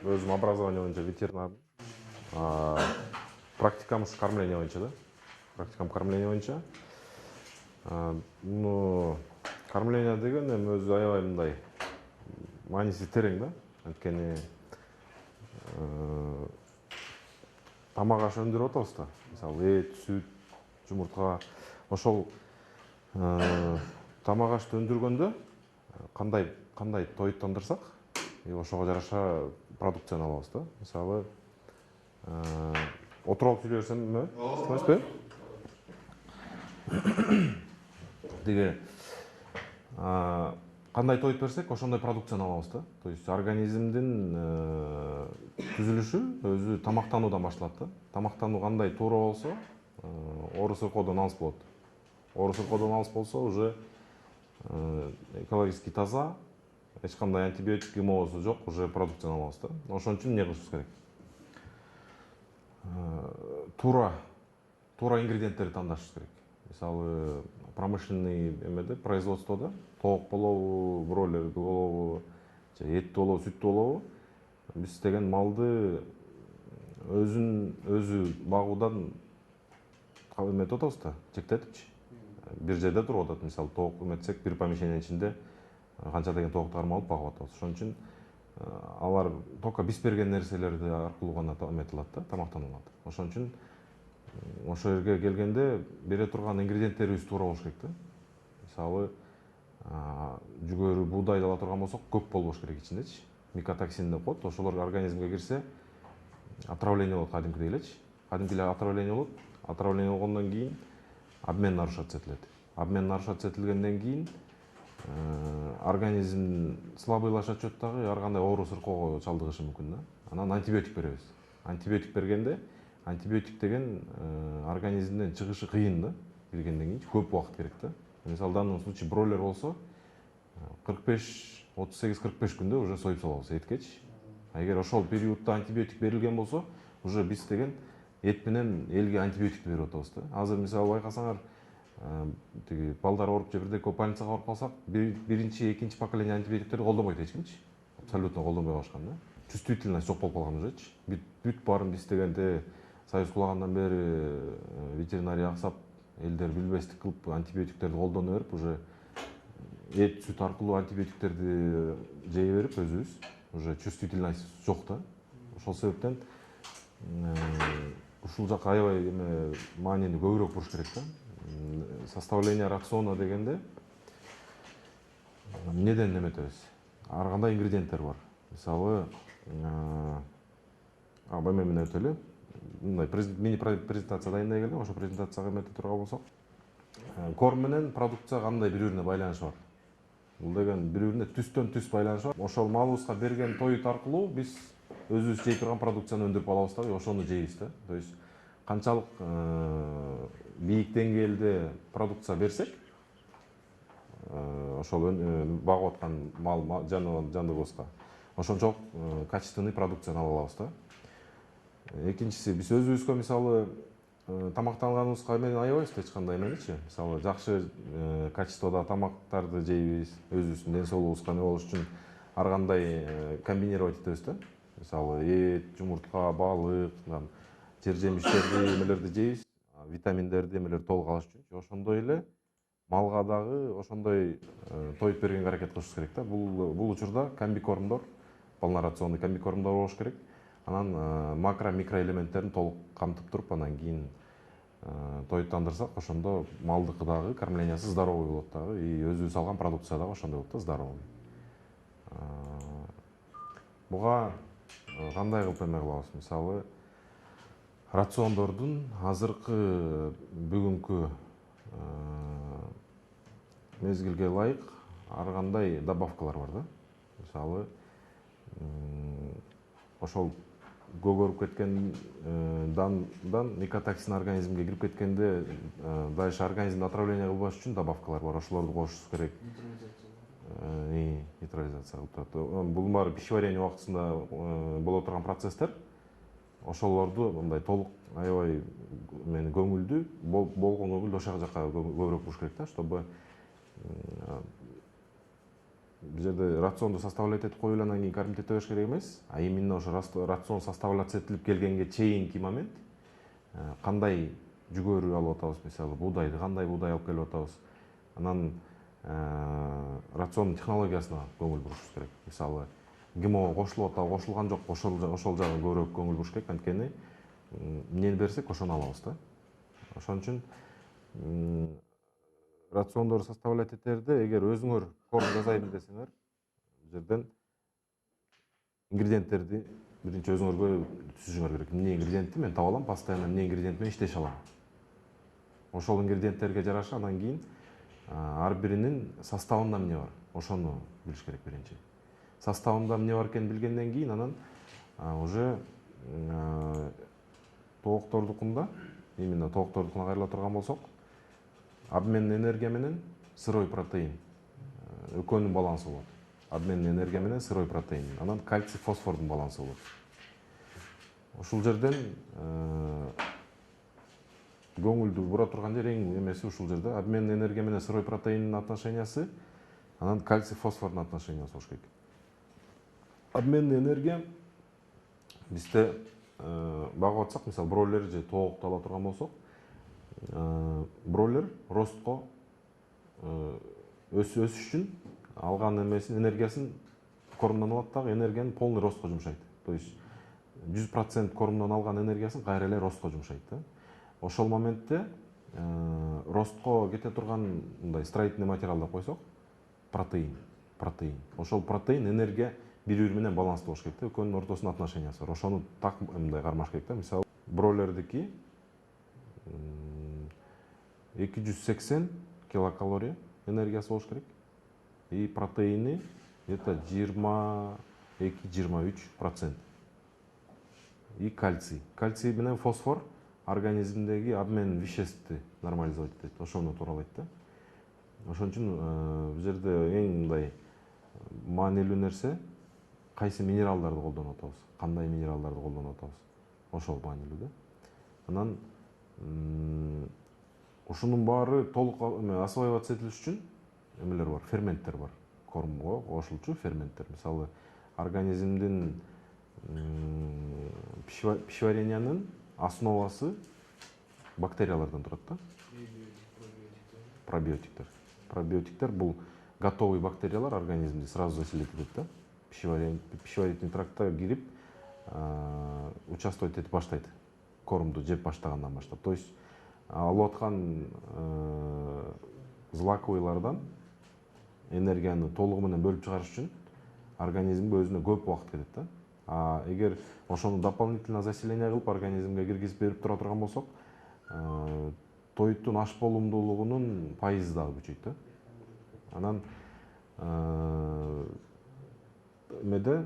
өзүм образование боюнча ветеринар, практикам ушу кормление боюнча да. Практикам кормление боюнча. Кормление деген эми өзү аябай мындай мааниси терең да. Анткени тамак аш өндүрүп атабыз да. Мисалы эт, сүт, жумуртка. Ошол тамак ашты өндүргөндө кандай тоюттандырсак, ошого жараша продукцияны алабыз да. Мисалы отуруп алып сүйлөй берсемби? Эстебайсызбы? Тиги кандай тоюп берсек, ошондой продукцияны алабыз да. То есть организмдин түзүлүшү өзү тамактануудан башталат да. Тамактануу кандай туура болсо, оору сыркоодон алыс болот. Оору сыркоодон алыс болсо уже экологически таза, эч кандай антибиотик гемоозу жок, уже продукцияны алабыз да. Ошон үчүн эмне кылышыбыз керек? Туура ингредиенттерди тандашыбыз керек. Мисалы, промышленный эмеде, производстводо тоок болобу, бройлер болобу, эт болобу, сүт болобу, биз деген малды өзү багуудан эметип атабыз да, чектетипчи. Бир жерде туруп атат. Мисалы, тоок эметсек, бир помещениянын ичинде канча деген тоокты кармалып багып атабыз. Ошон үчүн алар только биз берген нерселерди аркылуу гана эметилат да, тамактанулат. Ошон үчүн ошол жерге келгенде бере турган ингредиенттерибиз туура болуш керек да. Мисалы, жүгөрү, буудайды ала турган болсок, көп болбош керек ичиндечи. Микотоксин деп коет. Ошолор организмге кирсе, отравление болот кадимкидей элечи. Кадимкидей отравление болот. Отравление болгондон кийин обмен нарушаться этилет. Обмен нарушаться этилгенден кийин организм слабыйлашат дагы, ар кандай оору сыркоого чалдыгышы мүмкүн да. Анан антибиотик беребиз. Антибиотик бергенде, антибиотик деген организмден чыгышы кыйын да. Киргенден кийин көп убакыт керек да. Мисалы, в данном случае бройлер болсо 38-45 күндө уже союп салабыз эткечи. Эгер ошол периодто антибиотик берилген болсо, уже биз деген эт менен элге антибиотик берип атабыз да. Азыр мисалы байкасаңар, тиги балдар ооруп же бирдеке больницага барып калсак, биринчи, экинчи поколение антибиотиктерди колдонбойт эч кимчи. Абсолютно колдонбой калышкан да. Чувствительность жок болуп калган ужечи. Бүт баарын биз дегенде Союз кулагандан бери ветеринария аксап, элдер билбестик кылып антибиотиктерди колдоно берип, уже эт, сүт аркылуу антибиотиктерди жей берип өзүбүз, уже чувствительность жок да. Ошол себептен ушул жака аябай маанини көбүрөөк буруш керек да. Составление рациона дегенде эмнеден эметебиз? Ар кандай ингредиенттер бар. Мисалы, эме менен өтөлү. Мындай мини презентация дайындай келдим. Ошо презентацияга эмете турган болсок, корм менен продукция кандай бири-бирине байланышы бар. Бул деген бири-бирине түстөн түз байланышы бар. Ошол малыбызга берген тоют аркылуу биз өзүбүз жей турган продукцияны өндүрүп алабыз дагы, ошону жейбиз да. То есть канчалык бийик деңгээлде продукция берсек, ошол багып аткан мал жандыбызга ошончолук качественный продукцияны ала алабыз да. Экинчиси, биз өзүбүзгө мисалы тамактанганыбызга менен аябайбыз эч кандай эменичи. Мисалы, жакшы качестводо тамактарды жейбиз, өзүбүздүн ден соолугубузга не болуш үчүн ар кандай комбинировать этебиз да. Мисалы, эт, жумуртка, балык, жер жемиштерди, эмелерди жейбиз, витаминдерди, эмелерди толук алыш үчүн. Ошондой эле малга дагы ошондой тоюп бергенге аракет кылышыбыз керек да. Бул учурда комбикормдор, полнорационный комбикормдор болуш керек. Анан макро, микроэлементтерин толук камтып туруп, анан кийин тоюттандырсак, ошондо малдыкы дагы кормлениясы здоровый болот дагы, и өзүбүз алган продукция дагы ошондой болот да, здоровый. Буга кандай кылып эме кылабыз? Мисалы, рациондордун азыркы бүгүнкү мезгилге ылайык ар кандай добавкалар бар да. Мисалы, ошол көгөрүп кеткен дандан микотоксин организмге кирип кеткенде дальше организмди отравление кылбаш үчүн добавкалар бар. Ошолорду кошушубуз керек. Нейтрализация кылып турат. Бул баары пищеварение убактысында боло турган процесстер. Ошолорду мындай толук аябай көңүлдүү, болгон көңүлдүү ошол жака көбүрөөк буруш керек да, чтобы бул жерде рационду составлять этип коюп эле анан кийин кормить эте бериш керек эмес, а именно ошо рацион составляться этилип келгенге чейинки момент кандай жүгөрү алып атабыз, мисалы буудайды кандай буудай алып келип атабыз, анан рациондун технологиясына көңүл бурушубуз керек. Мисалы ГМО кошулуп атабы, кошулган жокпу, ошол жагына көбүрөөк көңүл буруш керек. Анткени эмнени берсек ошону алабыз да. Ошон үчүн рациондорду составлять этерде эгер өзүңөр корм жасайм десеңер, бул жерден ингредиенттерди биринчи өзүңөргө түзүшүңөр керек. Эмне ингредиентти мен таба алам, постоянно эмне ингредиент менен иштеше алам. Ошол ингредиенттерге жараша анан кийин ар биринин составында эмне бар, ошону билиш керек биринчи. Составында эмне бар экенин билгенден кийин анан уже тооктордукунда, именно тооктордукуна кайрыла турган болсок, обменный энергия менен сырой протеин экөөнүн балансы болот. Обменный энергия менен сырой протеин, анан кальций фосфордун балансы болот. Ушул жерден көңүлдү бура турган жер эң эмеси ушул жерде обменный энергия менен сырой протеиндин отношениясы, анан кальций фосфордун отношениясы болуш керек. Обменный энергия бизде багып атсак, мисалы бройлер же тоокду ала турган болсок, бройлер ростко өсүш үчүн алган эмесин энергиясын кормдон алат дагы энергияны полный ростко жумшайт. То есть 100% кормдон алган энергиясын кайра эле ростко жумшайт да. Ошол моментте ростко кете турган мындай строительный материал деп койсок, протеин. Ошол протеин энергия бири-бири менен баланстуу болуш керек да, экөөнүн ортосунда отношениясы бар. Ошону так мындай кармаш керек да. Мисалы бройлердики 280 килокалория энергиясы болуш керек. И протеини где-то 22-23%. И кальций. Кальций менен фосфор организмдеги обмен веществти нормализовать этет. Ошону тууралайт да. Ошон үчүн бул жерде эң мындай маанилүү нерсе кайсы минералдарды колдонуп атабыз, кандай минералдарды колдонуп атабыз. Ошол маанилүү да. Анан ушунун баары толук осваиваться этилиш үчүн эмелер бар, ферменттер бар. Кормго кошулчу ферменттер. Мисалы организмдин пищеварениянын основасы бактериялардан турат да. Пробиотиктер. Пробиотиктер бул готовый бактериялар организмди сразу заселить этет да. Пищеварительный трактка кирип участвовать этип баштайт. Кормду жеп баштагандан баштап. То есть алып аткан злаковыйлардан энергияны толугу менен бөлүп чыгарыш үчүн организмге өзүнө көп убакыт кетет да. А эгер ошону дополнительно заселение кылып организмге киргизип берип тура турган болсок, тоюттун аш болумдуулугунун пайызы дагы күчөйт да. Анан эмеде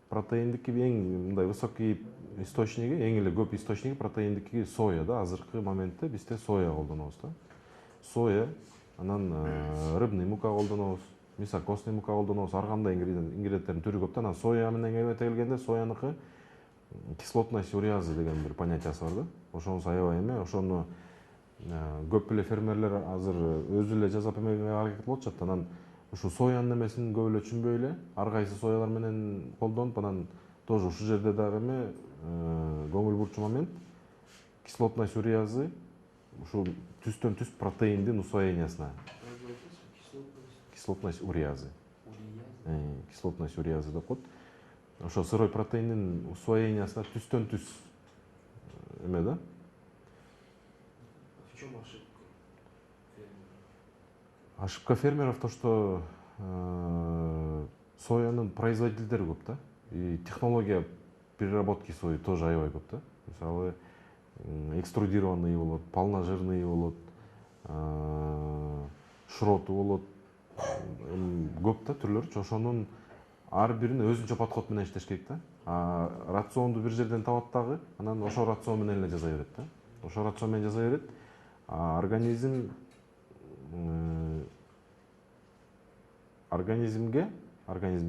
протеиндики эң мындай высокий источниги, эң эле көп источниги протеиндики соя да. Азыркы моментте бизде соя колдонобуз да. Соя, анан рыбный мука колдонобуз, високосный мука колдонобуз, ар кандай ингредиенттердин түрү көп да. Анан соя менен кете келгенде сояныкы кислотность уреазы деген бир понятиясы бар да. Ошонусу аябай эме, ошону көп эле фермерлер азыр өзү эле жасап эмегенге аракет кылып атышат. Анан ушу соянын эмесин көп эле түшүнбөй эле ар кайсы соялар менен колдонуп, анан тоже ушул жерде дагы эме көңүл бурчу момент кислотность уреазы ушу түстөн түз протеиндин усвоениясына. Кислотность уреазы. Кислотность уреазы деп коет. Ошо сырой протеиндин усвоениясына түстөн түз эме да. В чем ошибка фермеров? Ошибка фермеров то, что соянын производителдери көп да. И технология переработки сои тоже аябай көп да. Мисалы экструдированный болот, полножирный болот, шроты болот, көп да түрлөрүчү. Ошонун ар бирин өзүнчө подход менен иштеш керек да. Рационду бир жерден табат дагы, анан ошол рацион менен эле жасай берет да. Ошол рацион менен жасай берет. Организмге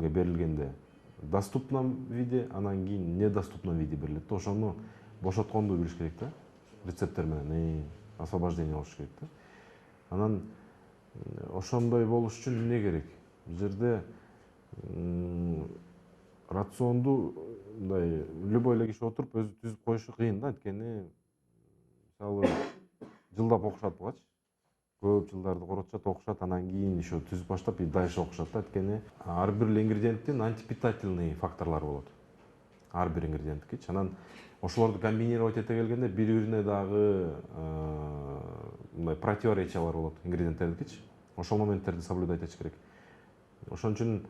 берилгенде доступном виде, анан кийин недоступном виде берилет да. Ошону бошотконду билиш керек да. Рецепттер менен освобождение болуш керек да. Анан ошондой болуш үчүн эмне керек? Бул жерде рационду мындай любой эле киши отуруп өзү түзүп коюшу кыйын да, анткени мисалы жылдап окушат бугачы. Көп жылдарды коротушат, окушат, анан кийин еще түзүп баштап и дальше окушат да, анткени ар бир ингредиенттин антипитательный факторлору болот. Ар бир ингредиенттикичи. Анан ошолорду комбинировать эте келгенде бири бирине дагы мындай противоречиялар болот ингредиенттердикичи. Ошол моменттерди соблюдать этиш керек. Ошон үчүн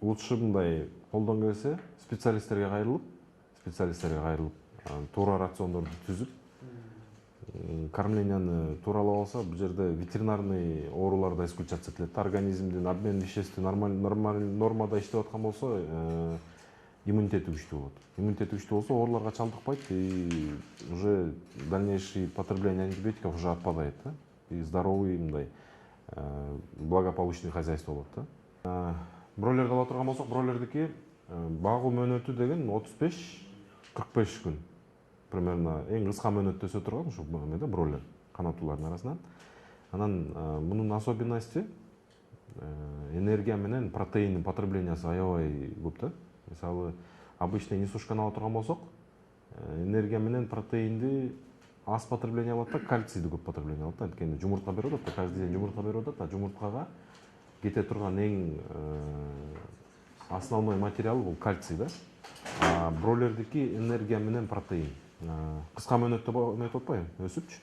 лучше мындай колдон келсе специалисттерге кайрылып, туура рациондорду түзүп, кормленияны тууралап алса, бул жерде ветеринарный оорулар да исключаться этилет. Организмдин обмен веществи нормада иштеп аткан болсо, иммунитети күчтүү болот. Иммунитети күчтүү болсо, ооруларга чалдыкпайт и уже дальнейший потребление антибиотиков уже отпадает, да? И здоровый мындай благополучный хозяйство болот, да? Бройлерди ала турган болсок, бройлердики багуу мөөнөтү деген 35-45 күн. Примерно эң кыска мөөнөттө өсө турган ушу эмеде бройлер канаттуулардын арасынан. Анан мунун особенности энергия менен протеиндин потреблениясы аябай көп да. Мисалы, обычный несушканы ала турган болсок, энергия менен протеинди аз потребление алат да, кальцийди көп потребление алат да. Анткени жумуртка берип атат да, каждый день жумуртка берип атат, а жумурткага кете турган эң основной материалы бул кальций да. А бройлердики энергия менен протеин. Кыска мөөнөттө эметип атпайбы, өсүпчү.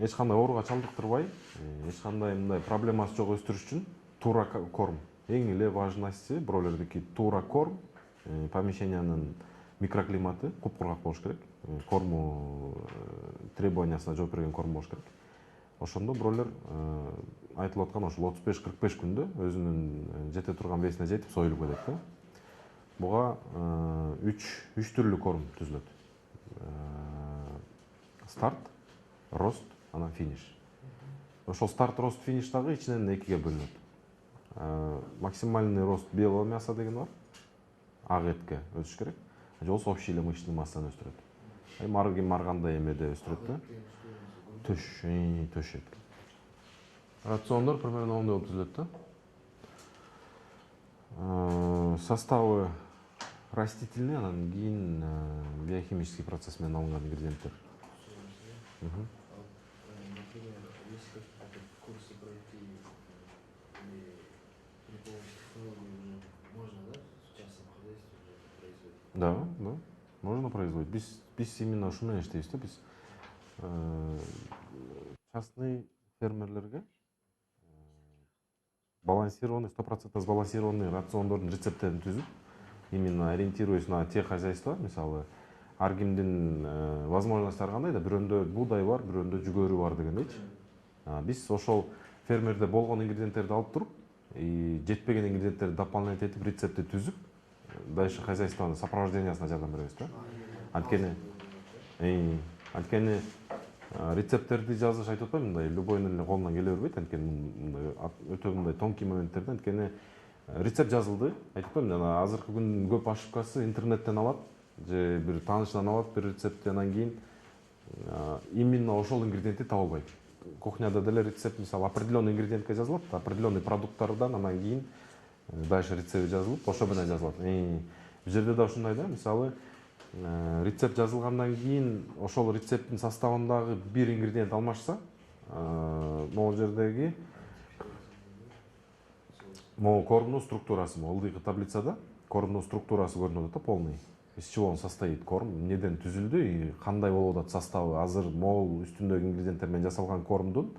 Эч кандай ооруга чалдыктырбай, эч кандай мындай проблемасы жок өстүрүш үчүн туура корм. Эң эле важныйсы бройлердики туура корм, помещениянын микроклиматы куп-кургак болуш керек. Корму требованиясына жооп берген корм болуш керек. Ошондо бройлер айтылып аткан ошол 35-45 күндө өзүнүн жете турган весине жетип союлуп кетет да. Буга 3 түрлүү корм түзүлөт. Старт, рост, анан финиш. Ошол старт, рост, финиш дагы ичинен экиге бөлүнөт. Максимальный рост белого мяса деген бар. Ак этке өсүш керек. Же болбосо общий эле мышечный массаны өстүрөт. Ар кандай эмеде өстүрөт да. Төш эт. Рациондор примерно ондай болуп түзүлөт да. Составы растительный, анан кийин биохимический процесс менен алынган ингредиенттер. Например, если какие-то курсы пройти или при помощи технологий уже можно, да, в частном хозяйстве уже производить? Да, можно производить. Биз именно ушу менен иштейбиз да, биз частный фермерлерге балансированный, 100% сбалансированный рациондордун рецепттерин түзүп, именно ориентируясь на те хозяйства, мисалы, ар кимдин возможностьтары кандай да, бирөөндө буудай бар, бирөөндө жүгөрү бар дегендейчи. Биз ошол фермерде болгон ингредиенттерди алып туруп, жетпеген ингредиенттерди дополнять этип, рецептти түзүп, дальше хозяйствонун сопровождениясына жардам беребиз да. Анткени рецепттерди жазыш айтып атпайбы, мындай любойнун эле колунан келе бербейт, анткени мындай өтө мындай тонкий моменттерде, анткени рецепт жазылды, айтып атпаймынбы, жана азыркы күндүн көп ошибкасы интернеттен алат, же бир таанышынан алат бир рецептти, анан кийин именно ошол ингредиентти таба албайт. Кухняда деле рецепт, мисалы, определенный ингредиентке жазылат, определенный продукттардан, анан кийин дальше рецепт жазылып, ошо менен жазылат. Бул жерде да ушундай да, мисалы, рецепт жазылгандан кийин ошол рецепттин составындагы бир ингредиент алмашса, могул жердеги могул кормдун структурасы, ылдыйкы таблицада кормдун структурасы көрүнүп атат да, полный. Из чего он состоит корм, эмнеден түзүлдү и кандай болуп атат составы. Азыр могул үстүндөгү ингредиенттер менен жасалган кормдун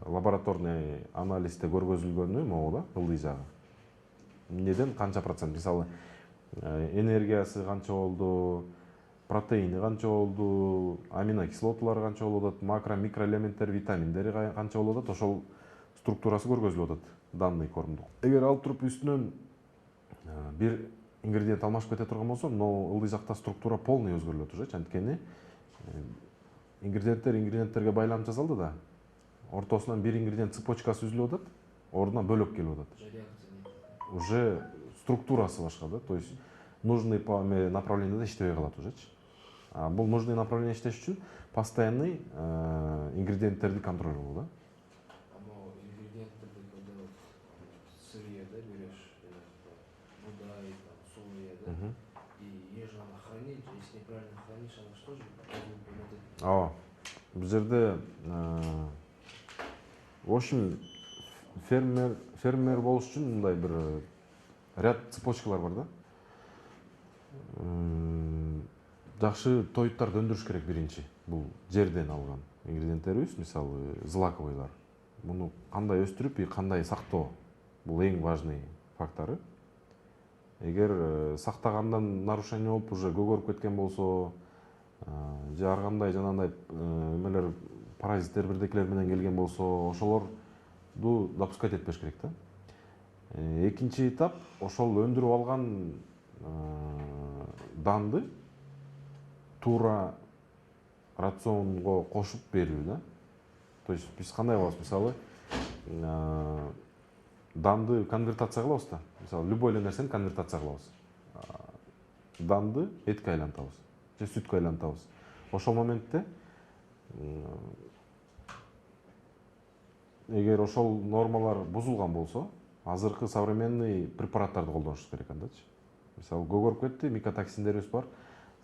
лабораторный анализде көргөзүлгөнү могу да, ылдый жагы. Эмнеден канча процент, мисалы, энергиясы канча болду, протеини канча болду, аминокислоталары канча болуп атат, макро, микроэлементтер, витаминдери канча болуп атат, ошол структурасы көргөзүлүп атат данный кормдун. Эгер алып туруп үстүнөн бир ингредиент алмашып кете турган болсо, но ылдый жакта структура полный өзгөрүлөт уже, анткени ингредиенттерге байланып жасалды да, ортосунан бир ингредиент цепочкасы үзүлүп атат, ордуна бөлөк келип атат. Уже структурасы башка да, то есть нужный направлениеде иштебей калат уже. Бул нужный направление иштеш үчүн постоянный ингредиенттерди контроль кылуу да. Ama ингредиенттерди когда вот сырье, да, берешь, будай, там, соя, да, и ее же надо хранить, если неправильно хранишь, она что же будет? Ооба. Бул жерде в общем фермер болуш үчүн мындай бир ряд цепочкалар бар да. Жакшы тоюттарды өндүрүш керек биринчи. Бул жерден алган ингредиенттерибиз, мисалы злаковыйлар. Муну кандай өстүрүп и кандай сактоо, бул эң важный фактору. Эгер сактагандан нарушение болуп уже көгөрүп кеткен болсо, же ар кандай жанагындай эмелер паразиттер бирдекелер менен келген болсо, ошолорду допускать этпеш керек да. Экинчи этап ошол өндүрүп алган данды туура рационго кошуп берүү да. То есть биз кандай кылабыз, мисалы данды конвертация кылабыз да. Мисалы любой эле нерсени конвертация кылабыз. Данды этке айлантабыз же сүткө айлантабыз. Ошол моментте эгер ошол нормалар бузулган болсо, азыркы современный препараттарды колдонушубуз керек андачы. Мисалы көгөрүп кетти, микотоксиндерибиз бар,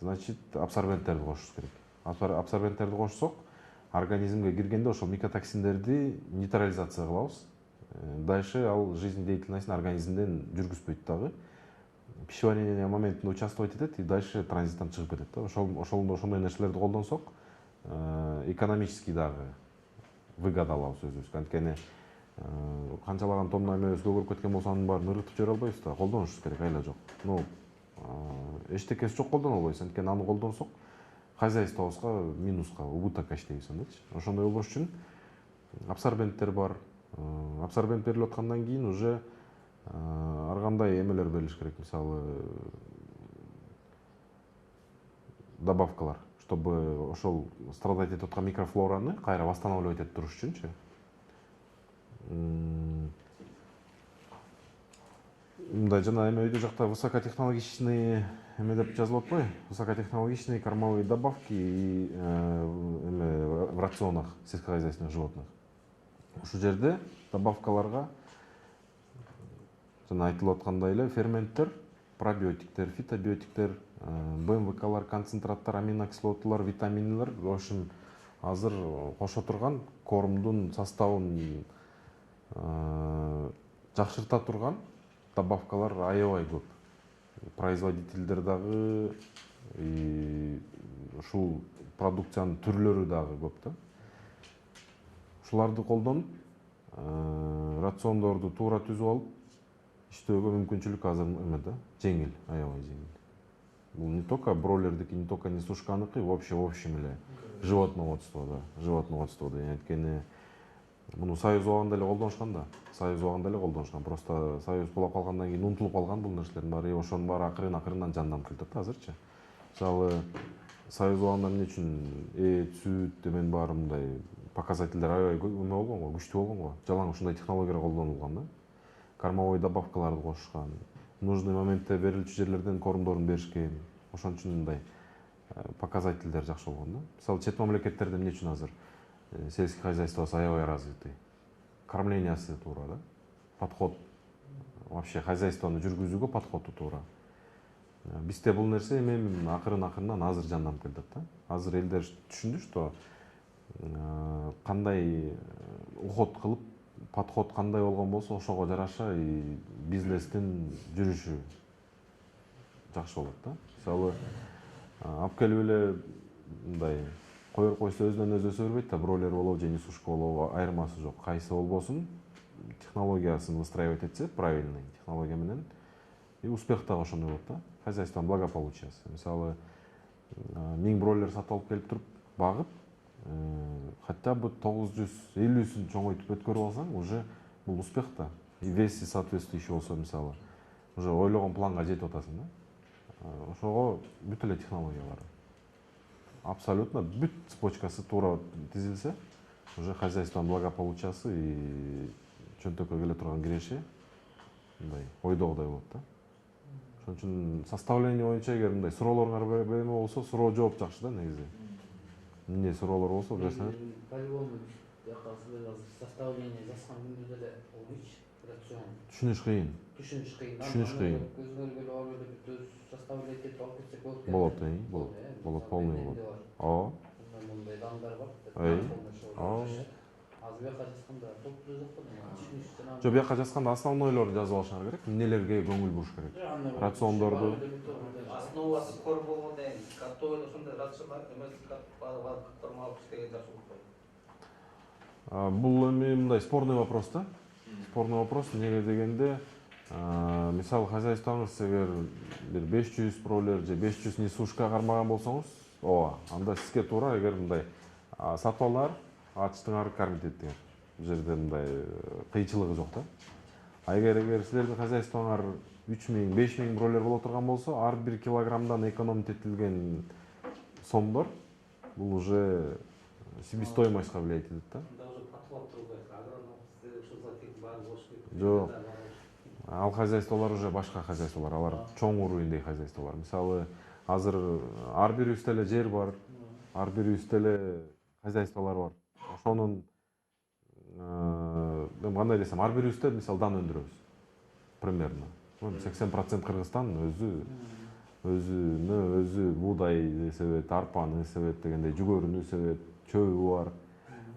значит абсорбенттерди кошушубуз керек. Абсорбенттерди кошсок, организмге киргенде ошол микотоксиндерди нейтрализация кылабыз. Дальше ал жизнедеятельностун организмден жүргүзбөйт дагы. Пищеварение моментинде участвовать этет и дальше транзиттан чыгып кетет да. Ошондой нерселерди колдонсок, экономический дагы выгода алабыз өзүбүзгө. Анткени канчалаган тонна эмебиз көгөрүп кеткен болсо, анын баарын ыргытып жибере албайбыз да, колдонушубуз керек, айла жок. Эчтекеси жок колдоно албайбыз, анткени аны колдонсок, хозяйствобузга минуска, убытокко иштейбиз андачы. Ошондой болбош үчүн абсорбенттер бар. Абсорбент берилип аткандан кийин уже ар кандай эмелер берилиш керек, мисалы добавкалар, чтобы ошол страдать этип аткан микрофлораны кайра восстанавливать этип туруш үчүнчү. Мындай жана эме өйдө жакта высокотехнологичный эме деп жазылып атпайбы? Высокотехнологичные кормовые добавки и в рационах сельскохозяйственных животных. Ушул жерде добавкаларга жана айтылып аткандай эле ферменттер, пробиотиктер, фитобиотиктер, БМВКлар, концентраттар, аминокислоталар, витаминдер, в общем, азыр кошо турган кормдун составын жакшырта турган добавкалар аябай көп. Производительдер дагы, ушул продукциянын түрлөрү дагы көп да. Ушуларды колдонуп, рациондорду туура түзүп алып, иштөөгө мүмкүнчүлүк азыр эме да, жеңил, аябай жеңил. Бул не только бройлердики, не только несушканыкы, вообще в общем эле животноводство, да, животноводство деген. Анткени муну союз убагында эле колдонушкан да. Союз убагында эле колдонушкан. Просто союз кулап калгандан кийин унутулуп калган бул нерселердин баары. Ошонун баары акырын-акырындан жанданып келатат да азырчы. Мисалы союз убагында эмне үчүн эт, сүт эменин баары мындай показательдер аябай эме болгон го, күчтүү болгон го. Жалаң ушундай технологиялар колдонулган да. Кормовой добавкаларды кошушкан. Нужный моментте берилчү жерлерден кормдорун беришкен. Ошон үчүн мындай показательдер жакшы болгон да. Мисалы чет мамлекеттерде эмне үчүн азыр сельский хозяйствосы аябай развитый. Кормлениясы туура да. Подход вообще хозяйствону жүргүзүүгө подходу туура. Бизде бул нерсе эми акырын-акырындан азыр жанданып келатат да. Азыр элдер түшүндү, что кандай уход кылып, подход кандай болгон болсо, ошого жараша бизнестин жүрүшү жакшы болот да. Мисалы алып келип эле мындай коюп койсо өзүнөн өзү өсө бербейт да, бройлер болобу же несушка болобу айырмасы жок. Кайсы болбосун, технологиясын выстраивать этсе, правильный технология менен, и успех дагы ошондой болот да. Хозяйствонун благополучиясы. Мисалы 1000 бройлер сатып алып келип туруп багып, хотя бы 950-син чоңойтуп өткөрүп алсаң, уже бул успех да. И веси соответствующий болсо, мисалы, уже ойлогон планга жетип атасың да. Ошого бүт эле технологиялар. Абсолютно бүт цепочкасы туура тизилсе, уже хозяйствонун благополучиясы и чөнтөккө келе турган киреши мындай ойдогудай болот да. Ошон үчүн составление боюнча эгер мындай суроолоруңар берме болсо, суроо жооп жакшы да негизи. Эмне суроолор болсо берсеңер. По-любому бияка сиздер азыр составление жазган күндө деле болбойчу рацион. Түшүнүш кыйын. Түшүнүш кыйын. Түшүнүш кыйын. Өзүңөргө алып эле бүт өз составление етип алып кетсек болот. Болот, болот, полный болот. Ооба. Мындай дандар бар. Ооба. Азыр бияка жазганда толтура жок да, түшүнүш жана. Жо бияка жазганда основнойлорду жазып алышыңар керек. Эмнелерге көңүл буруш керек. Рациондорду. Основасы кор болгондон кийин каттой ошондой рацион эмес каттарма алып иштеген жакшы болуп калат. Бул эми мындай спорный вопрос да. Спорный вопрос эмнеге дегенде, мисалы хозяйствоңуз эгер бир 500 бройлер же 500 несушка кармаган болсоңуз, ооба, анда сизге туура эгер мындай сатып алыңар, ачтыңар, кормить эттиңер. Бул жерде мындай кыйынчылыгы жок да. Эгер силердин хозяйствоңар 3000, 5000 бройлер боло турган болсо, ар бир килограммдан экономить этилген сомдор бул уже себестоимостька влиять этет да. Жок. Ал хозяйстволор уже башка хозяйстволор, алар чоң уровеньдеги хозяйстволор. Мисалы, азыр ар бирибизде эле жер бар, ар бирибизде эле хозяйстволор бар. Ошонун мен кандай десем, ар бирибизде мисалы дан өндүрөбүз. Примерно. 80% Кыргызстан өзү буудай себет, арпаны себет дегендей, жүгөрүнү себет, чөбү бар.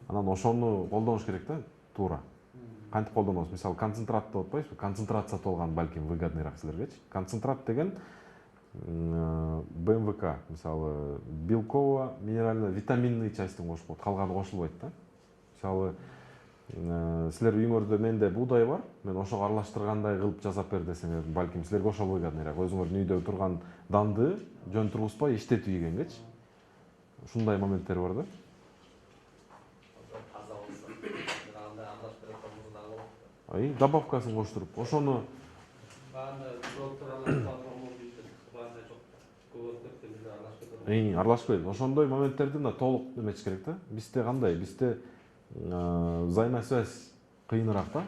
Анан ошону колдонуш керек да, туура. Кантип колдонобуз? Мисалы, концентрат деп атпайбызбы? Концентрат сатып алган балким выгодныйраак силергечи. Концентрат деген БМВК, мисалы, белково, минерально витаминный частин кошуп коет, калганы кошулбайт да. Мисалы, силер үйүңөрдө менде буудай бар, мен ошого аралаштыргандай кылып жасап бер десеңер, балким силерге ошол выгодныйраак. Өзүңөрдүн үйдө турган данды жөн тургузбай иштетип ийгенгечи. Ушундай моменттер бар да. Добавкасын коштуруп, ошону аралашпайт. Ошондой моменттерди мына толук эметиш керек да. Бизде кандай? Бизде взаимосвязь кыйыныраак да.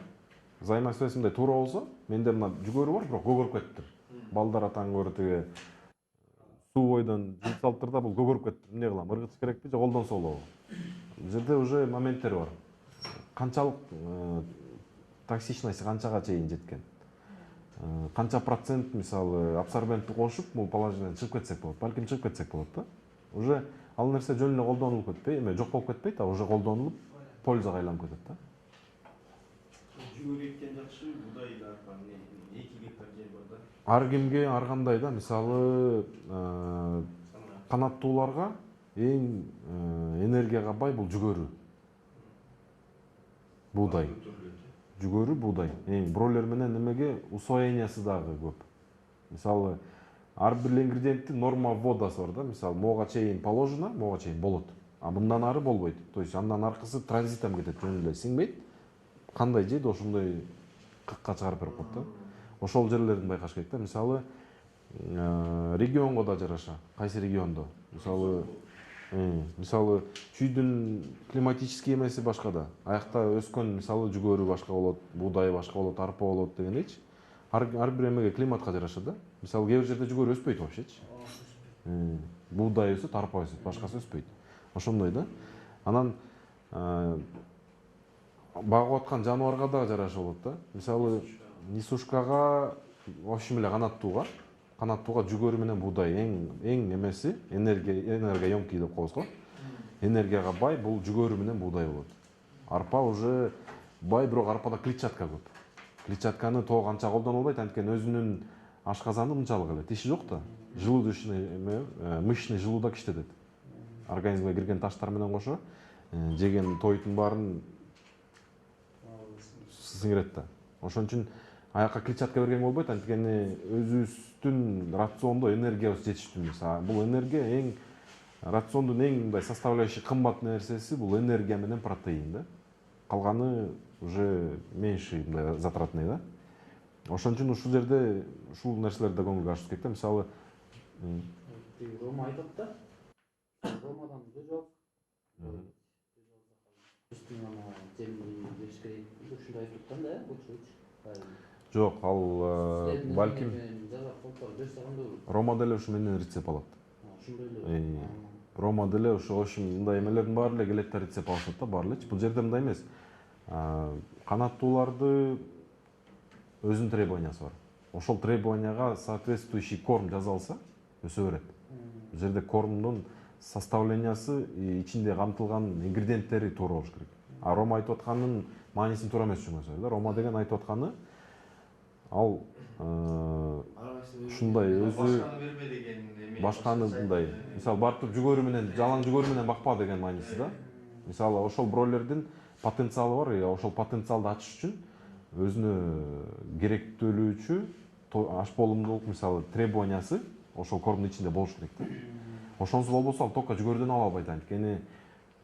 Взаимосвязь мындай туура болсо, менде мына жүгөрү бар, бирок көгөрүп кетиптир. Балдар атаң көрө тиги суу бойдон жип салыптыр да, бул көгөрүп кетиптир. Эмне кылам? Ыргытыш керекпи же колдонсо болобу? Бул жерде уже моменттер бар. Канчалык токсичность канчага чейин жеткен. Канча процент мисалы абсорбентти кошуп, бул положениеден чыгып кетсек болот. Балким чыгып кетсек болот да. Уже ал нерсе жөн эле колдонулуп кетпей, эме жок болуп кетпейт, а уже колдонулуп пользага айланып кетет да. Жүгөрү эктен жакшы, буудай да арпа, 2 гектар жер бар да. Ар кимге ар кандай да, мисалы канаттууларга эң энергияга бай бул жүгөрү. Буудай. Жүгөрү, буудай. Бройлер менен немеге усвоениясы дагы көп. Мисалы, ар бир ингредиенттин норма вводасы бар да. Мисалы, могга чейин положено, могга чейин болот. А мындан ары болбойт. То есть андан аркысы транзитом кетет, жөн эле сиңбейт. Кандай жейди, ошондой кыкка чыгарып берип коет да. Ошол жерлерин байкаш керек да. Мисалы, регионго да жараша. Кайсы региондо? Мисалы, чүйдүн климатический эмеси башка да. Аякта өскөн мисалы жүгөрү башка болот, буудай башка болот, арпа болот дегендейчи. Ар бир эмеге климатка жараша да. Мисалы, кээ бир жерде жүгөрү өспөйт вообще-чи. Буудай өсөт, арпа өсөт, башкасы өспөйт. Ошондой да. Анан багып аткан жаныбарга да жараша болот да. Мисалы, несушкага, в общем эле канаттууга жүгөрү менен буудай эң эмеси энергоемкий деп коебуз го. Энергияга бай бул жүгөрү менен буудай болот. Арпа уже бай, бирок арпада клетчатка көп. Клетчатканы то канча колдонулбайт, анткени өзүнүн ашказаны мынчалык эле, тиши жок да. Желудочный, мышечный желудок иштетет. Организмге кирген таштар менен кошо жеген тойтун баарын сиңирет да. Ошон үчүн аякка клетчатка берген болбойт, анткени өзүбүздүн рациондо энергиябыз жетиштүү эмес. Бул энергия рациондун эң мындай составляющий кымбат нерсеси бул энергия менен протеин да. Калганы уже меньше мындай затратный да. Ошон үчүн ушул жерде ушул нерселерде көңүл ачыш керек да. Мисалы, Рома айтат да. Ромадан жок. Үстүн ана жемди бериш керек. Ушундай айтып да, Жок, ал балким Жаза колтор берсе кандай болот? Рома деле ушу менен рецепт алат. Ошондой эле. Рома деле ошо мындай эмелердин баары эле келет да рецепт алышат да баары элечи. Бул жерде мындай эмес. Канаттууларды өзүнүн требованиясы бар. Ошол требованияга соответствующий корм жасалса өсө берет. Бул жерде кормдун составлениясы ичинде камтылган ингредиенттери туура болуш керек. А Рома айтып атканын маанисин туура эмес түшүнөсүздөр да. Рома деген айтып атканы ал ушундай өзү башканы берме деген эме. башканы мындай, мисалы барып туруп жүгөрү менен, жалаң жүгөрү менен бакпа деген мааниси да. Мисалы ошол бройлердин потенциалы бар, ошол потенциалды ачыш үчүн өзүнө керектүүлүүчү аш болумдуулук, мисалы требованиясы ошол кормдун ичинде болуш керек да. Ошонсуз болбосо ал только жүгөрүдөн ала албайт, анткени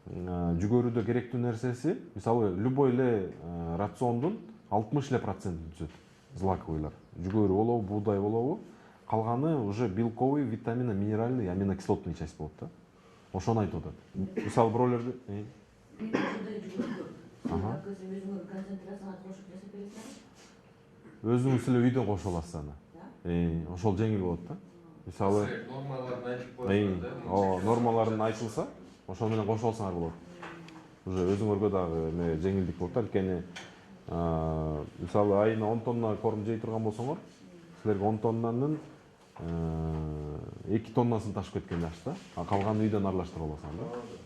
жүгөрүдө керектүү нерсеси, мисалы любой эле рациондун 60% түзөт злаковыйлар. Жүгөрү болобу, буудай болобу, калганы уже белковый, витамино, минеральный, аминокислотный часть болот да. Ошону айтып атат. Мисалы бройлерди өзүңүз эле үйдөн кошо аласыз аны. Ошол жеңил болот да. Мисалы Нормаларын айтып коесуңар да. нормаларын айтылса, ошол менен кошо алсаңар болот. Уже өзүңөргө дагы эме жеңилдик болот да, анткени мисалы айына 10 тонна корм жей турган болсоңор, силерге 10 тоннанын 2 тоннасын ташып кеткен жакшы да. А калганын үйдөн аралаштырып аласың да.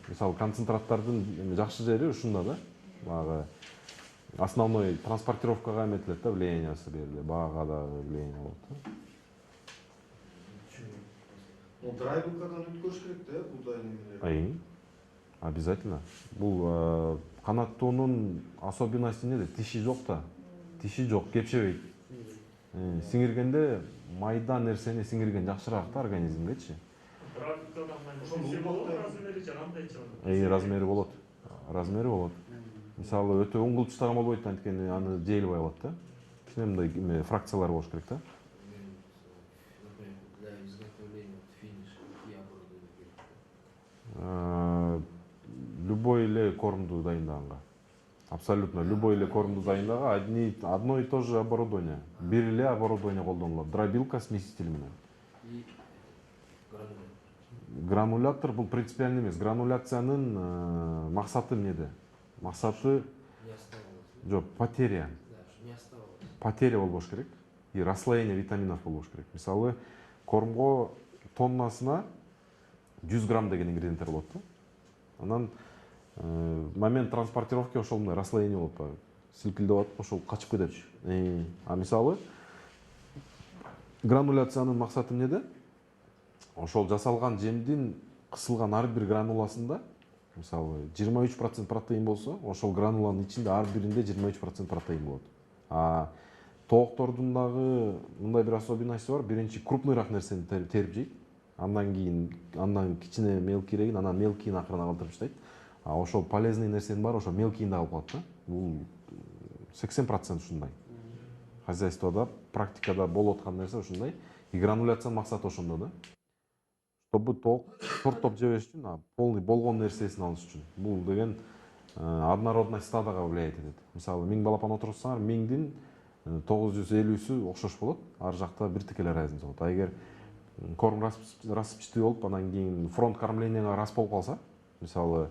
Мисалы концентраттардын жакшы жери ушунда да. Баягы основной транспортировкага эметилет да, влияниясы берилет, баага да влияние болот да. Ну, драй булкадан өткөрүш керек да, буудайдын эмелери. Обязательно. Бул канаттуунун особенности эмнеде? Тиши жок да. Тиши жок, кепшебейт. Сиңиргенде майда нерсени сиңирген жакшыраак да организмгечи. Размери болот. Размери болот. Мисалы өтө уң кылып таштаган болбойт, анткени аны жейилбей калат да. Кичине мындай фракциялар болуш керек да. Для изготовления финиш и оборудования. Любой эле кормду дайындаганга. Абсолютно любой эле кормду дайындаган одно и то же оборудование. Бир эле оборудование колдонулат. Дробилка смеситель менен. И Гранулятор бул принципиально эмес. Грануляциянын максаты эмнеде? Максаты не оставалось. жок, потеря. Да, не оставалось. Потеря болбош керек и расслоение витаминов болбош керек. Мисалы кормго тоннасына 100 грамм деген ингредиенттер болот да. Анан момент транспортировки ошол мындай расслоение болуп атпайбы, силкилдеп атып ошол качып кетет. А мисалы грануляциянын максаты эмнеде? Ошол жасалган жемдин кысылган ар бир грануласында, мисалы 23% протеин болсо, ошол грануланын ичинде ар биринде 23% протеин болот. А тооктордун дагы мындай бир особенности бар. Биринчи крупныйраак нерсени терип жейт. Андан кичине мелкийрегин, анан мелкийин акырына калтырып таштайт. А ошол полезный нерсенин баары ошол мелкийинде калып калат да. Бул 80% ушундай. Хозяйствода, практикада болуп аткан нерсе ушундай. И грануляциянын максаты ошондо да. Чтобы тоок тортоп жебеш үчүн, полный болгон нерсесин алыш үчүн. Бул деген однородность стадага влиять этет. Мисалы 1000 балапан отурсаңар, 1000дин 950-сү окшош болот. Ар жакта бир тикеле разница болот. А эгер корм распичтүү болуп, анан кийин фронт кормленияга раз болуп калса, мисалы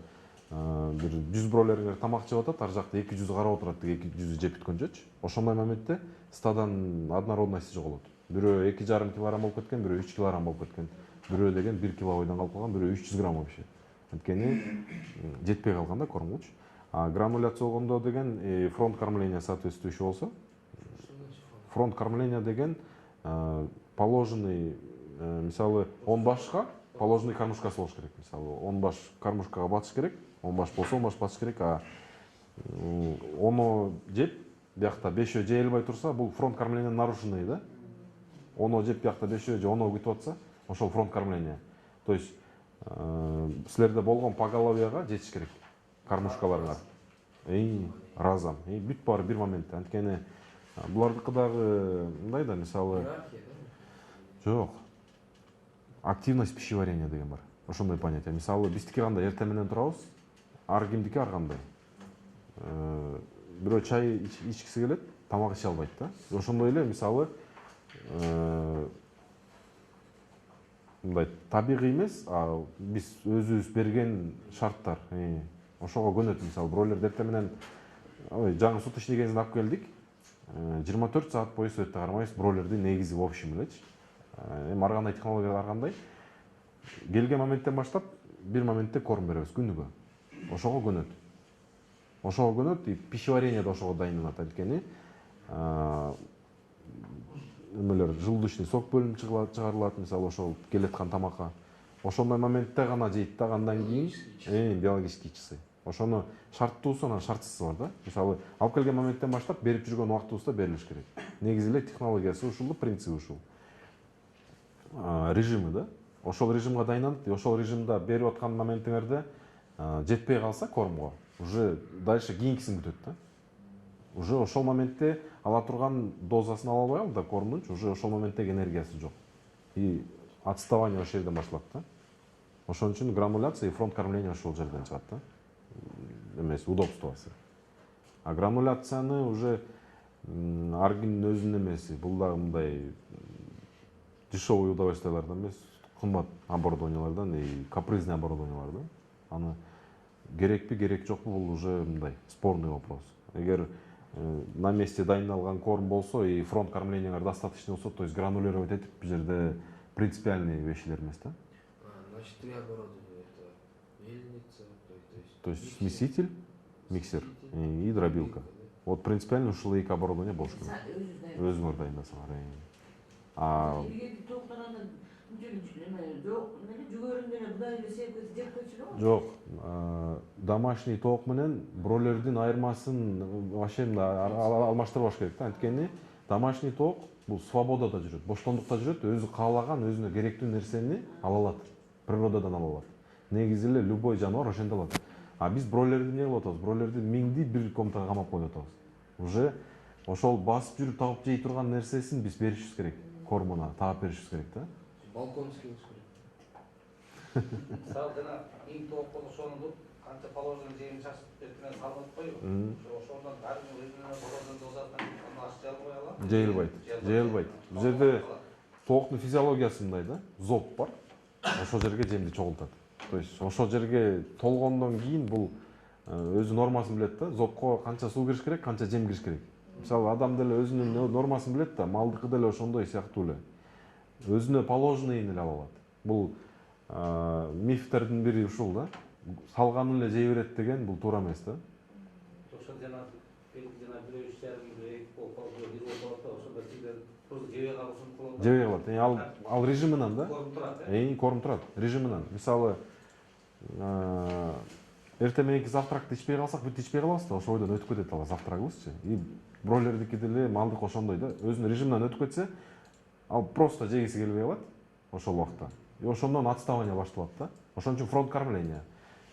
бир 100 бройлериңер тамак жеп атат, ар жакта 200 карап отурат, 200 жеп бүткөнчөчү. Ошондой моментте стаданын однородности жоголот. Бирөө 2,5 килограмм болуп кеткен, бирөө 3 килограмм болуп кеткен. Бирөө деген 1 килобойдон калып калган, бирөө 300 грамм вообще. Анткени жетпей калган да кормгучу. А грануляция болгондо деген фронт кормление соответствующий болсо, фронт кормление деген положенный, мисалы 10 башка положенный кормушкасы болуш керек. Мисалы 10 баш кормушкага батыш керек, 10 баш болсо 10 баш батыш керек, а оно жеп биякта 5 жей албай турса, бул фронт кормление нарушенный да. Оно жеп биякта 5 же оно күтүп атса, ошол фронт кормление. То есть силерде болгон поголовьяга жетиш керек кормушкаларыңар. Разом. Бүт баары бир моментте. Анткени булардыкы дагы мындай да, мисалы жок. Активность пищеварения деген бар. Ошондой понятие. Мисалы биздики кандай эртең менен турабыз, ар кимдики ар кандай. Бирөө чай ичкиси келет, тамак иче албайт да. Ошондой эле мисалы мындай табигый эмес, а биз өзүбүз берген шарттар. Ошого көнөт. Мисалы бройлерди эртең менен жаңы суточный кезинде алып келдик. 24 саат бою светте кармайбыз бройлерди негизи в общем элечи. Эми ар кандай технология ар кандай. Келген моменттен баштап бир моментте корм беребиз күнүгө. Ошого көнөт. Ошого көнөт и пищеварение да ошого дайындалат. Анткени эмелер желудочный сок бөлүнүп чыгарылат, мисалы ошол келаткан тамакка. Ошондой моментте гана жейт да, андан кийин биологический часы. Ошону шарттуусу, анан шартсызы бар да. Мисалы, алып келген моменттен баштап берип жүргөн убактыбызда берилиш керек. Негизи эле технологиясы ушул, принципи ушул. Режимы да. Ошол режимге дайынданып, ошол режимде берип аткан моментиңерде жетпей калса кормго, уже дальше кийинкисин күтөт да. Уже ошол моментте ала турган дозасын ала албай калды да кормдунчу, уже ошол моменттеги энергиясы жок. И отставание ошол жерден башталат да. Ошон үчүн грануляция и фронт кормление ошол жерден чыгат да. Эмес, удобствосы. А грануляцияны уже ар кимдин өзүнүн эмеси. Бул дагы мындай дешевый удовольствиялардан эмес, кымбат оборудованиялардан и капризный оборудованиялардан. Аны керекпи, керек жокпу, бул уже мындай спорный вопрос. Эгер на месте дайындалган корм болсо и фронт кормлениеңер достаточно болсо, то есть гранулировать этип бул жерде принципиальный вещилер эмес да. Значит, три оборудования. Это мельница, То есть смеситель, миксер и дробилка. Вот принципиально ушул эки оборудование болуш керек. Өзүңөр дайындасаңар. Жок, домашний тоок менен бройлердин айырмасын вообще алмаштырбаш керек да. Анткени домашний тоок бул свободада жүрөт, боштондукта жүрөт, өзү каалаган, өзүнө керектүү нерсени ала алат, природадан ала алат. Негизи эле любой жаныбар ошентип алат. А биз бройлерди эмне кылып атабыз? Бройлерди миңди бир комнатага камап коюп атабыз. Уже ошол басып жүрүп тагып жей турган нерсесин биз беришибиз керек. Кормуна таап беришибиз керек да. балкон скилс керек. Мисалы жана миң тоок болсо ошону канча положено жемин чачып эртең салып коюп, ошондон ар бир өзүнүн положено дозасынан ашып албай алат. Жейилбайт. Бул жерде тооктун физиологиясы мындай да. Зоб бар. Ошол жерге жемди чогултат. То есть ошол жерге толгондон кийин бул өзү нормасын билет да. Зобко канча суу кириш керек, канча жем кириш керек. Мисалы адам деле өзүнүн нормасын билет да, малдыкы деле ошондой сыяктуу эле. Өзүнө положенныйын эле ала алат. Бул мифтердин бири ушул да. Салганын эле жей берет деген бул туура эмес да. Ошол жана бир 3,5 ошондо сиздер просто жебей калышың болот. Жебей калат. Ал режиминен да. Корм турат, Корм турат. Режиминен. Мисалы эртең мененки завтракты ичпей калсак, бүт ичпей калабыз да, ошол бойдон өтүп кетет ала завтрагыбызчы. И бройлердики деле малдык ошондой да. Өзүнүн режиминен өтүп кетсе, ал просто жегиси келбей калат ошол убакта. И ошондон отставание башталат да. Ошон үчүн фронт кормление.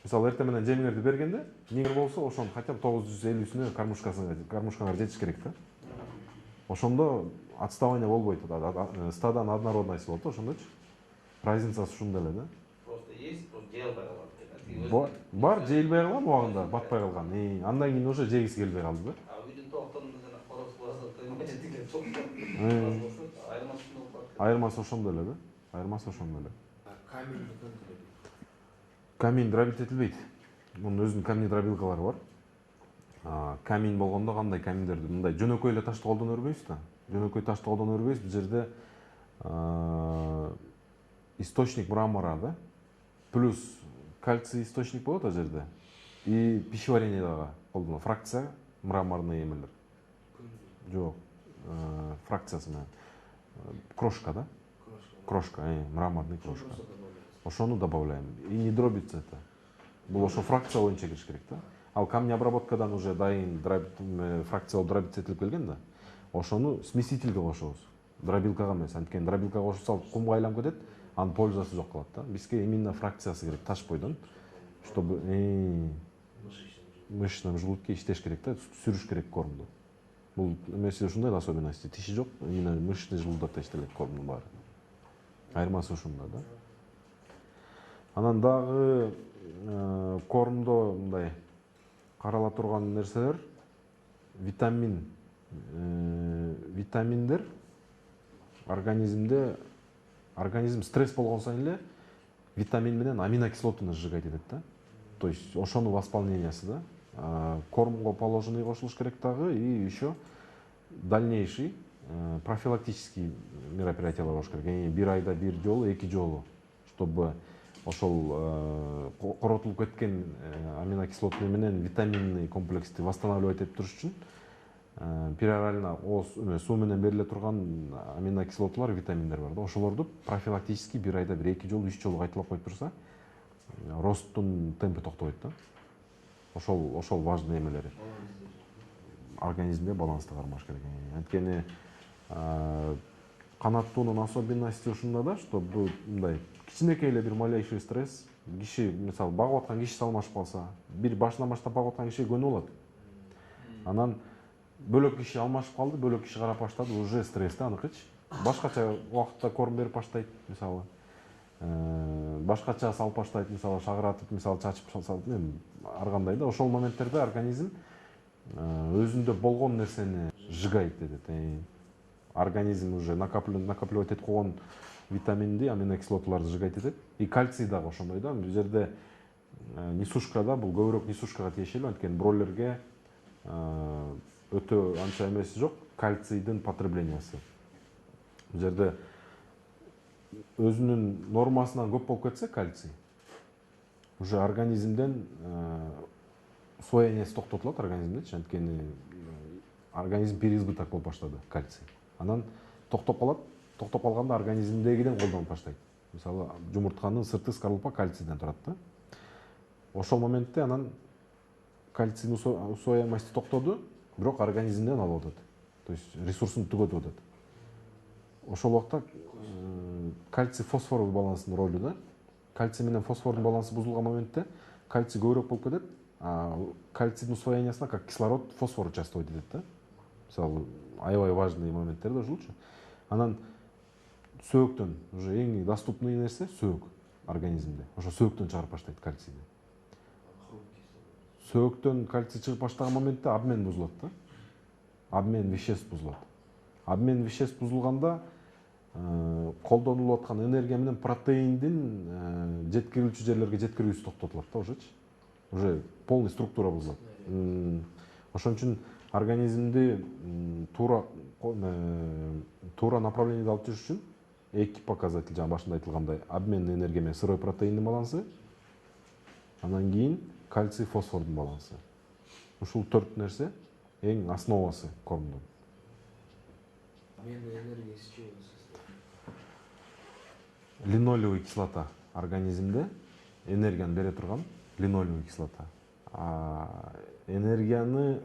Мисалы эртең менен жемиңерди бергенде, миңер болсо, ошонун хотя бы 950-сүнө кормушкаңар жетиш керек да. Ошондо отставание болбойт. Стадан однородность болот, ошондочу. Разницасы ушунда эле да. Просто есть, просто жей албай калат. Бар, жейилбей калган убагында, батпай калган. Андан кийин уже жегиси келбей калды да. Үйдүн тооктон жана короз болсо, төгмөчөтүгө ток. Айырмасы ошондо эле да. Айырмасы ошондо эле. Камень конкретно. Камень дробить этилбейт. Мунун өзүнүн камень дробилкалары бар. Камень болгондо кандай камендерди мындай жөнөкөй эле ташты колдоно бербейбиз да. Жөнөкөй ташты колдоно бербейбиз. Бул жерде источник мрамора да. Плюс кальций источник болот ал жерде. И пищеварение дагы колдоно. Фракция мраморный эмелер. Жок. Фракциясы менен. Крошка да? Крошка, мраморный крошка. Ошону добавляем. И не дробится это. Бул ошо фракция боюнча кириш керек да. Ал камень обработкадан уже дайын фракциялуу дробиться этилип келген да. Ошону смесительге кошобуз. Дробилкага эмес. Анткени дробилкага кошуп салып кумга айланып кетет, анын пользасы жок калат да. Бизге именно фракциясы керек таш бойдон, чтобы мышечном желудке иштеш керек да, сүрүш керек кормду. Бул эмеси ушундай да особенности. Тиши жок, именно мышечный желудокто иштелет кормдун баары. Айырмасы ушунда да. Анан дагы кормдо мындай карала турган нерселер витамин витаминдер организмде организм стресс болгон сайын эле витамин менен аминокислотаны сжигать этет да. То есть ошонун восполнениясы да. Кормго положенный кошулуш керек дагы и еще дальнейший профилактический мероприятиялар болуш керек. Бир айда бир жолу, эки жолу, чтобы ошол коротулуп кеткен аминокислоты менен витаминный комплексти восстанавливать этип туруш үчүн перорально суу менен бериле турган аминокислоталар, витаминдер бар да. Ошолорду профилактически бир айда бир эки жолу, 3 жолу кайталап коюп турса, росттун темпи токтобойт да. Ошол важный эмелери. Организмде балансты кармаш керек. Анткени канаттуунун особенности ушунда да, что бул мындай кичинекей эле бир малейший стресс, киши мисалы багып аткан киши салмашып калса, бир башынан баштап багып аткан киши көнүп алат. Анан бөлөк киши алмашып калды, бөлөк киши карап баштады, уже стресс да аныкычы. Башкача убакытта корм берип баштайт, мисалы. Башкача салып баштайт, мисалы шагыратып, мисалы чачып салып, ар кандай да. Ошол моменттерде организм өзүндө болгон нерсени сжигает этет. Организм уже накапливать этип койгон витаминди, аминокислоталарды сжигать этет. И кальций дагы ошондой да. Бул жерде несушкада, бул көбүрөөк несушкага тиешелүү, анткени бройлерге өтө анча эмеси жок, кальцийдин потреблениясы. Бул жерде өзүнүн нормасынан көп болуп кетсе кальций, уже организмден усвоениясы токтотулат организмде, анткени организм переизбыток болуп баштады кальций. Анан токтоп калат, токтоп калганда организмдегиден колдонуп баштайт. Мисалы жумуртканын сырты скорлупа кальцийден турат да. Ошол моментте анан кальцийдин усвояемости токтоду, бирок организмден алып атат. То есть ресурсун түгөтүп атат. Ошол убакта кальций фосфор балансынын ролу да. Кальций менен фосфордун балансы бузулган моментте кальций көбүрөөк болуп кетет, а кальцийдин усвоениясына как кислород фосфор участвовать этет да. Мисалы аябай важный моменттер да ушулчу. Анан сөөктөн уже эң доступный нерсе сөөк организмде. Ошо сөөктөн чыгарып баштайт кальцийди. Сөөктөн кальций чыгып баштаган моментте обмен бузулат да. Обмен веществ бузулат. Обмен веществ бузулганда колдонулуп аткан энергия менен протеиндин жеткирилүүчү жерлерге жеткирүүсү токтотулат да ужечи. Уже полный структура бузулат. Ошон үчүн организмди туура направлениеде алып жүрүш үчүн эки показатель, жана башында айтылгандай, обмен энергия менен сырой протеиндин балансы, анан кийин кальций фосфордун балансы. Ушул 4 нерсе эң основасы кормдун. Обмен энергиясы чего состоит? Линолевый кислота организмде энергияны бере турган линолевый кислота. Энергияны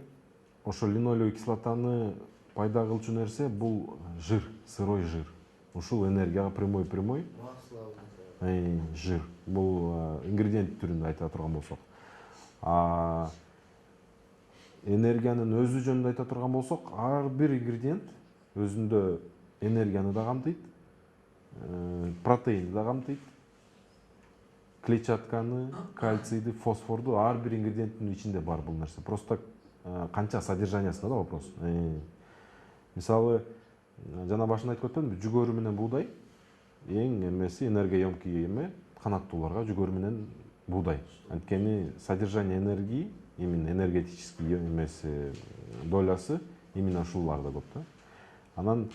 ошо линолевый кислотаны пайда кылчу нерсе бул жир, сырой жир. Ушул энергияга прямой Масло, жир. Бул ингредиент түрүндө айта турган болсок. Энергиянын өзү жөнүндө айта турган болсок, ар бир ингредиент өзүндө энергияны да камтыйт, протеинди да камтыйт, клетчатканы, кальцийди, фосфорду ар бир ингредиенттин ичинде бар бул нерсе. Просто канча содержаниясында да вопрос. Мисалы, жана башында айтып өттүм, жүгөрү менен буудай эң эмеси энергия емкий эме канаттууларга жүгөрү менен буудай. Анткени содержание энергии, именно энергетический эмеси долясы именно ушуларда көп да. Анан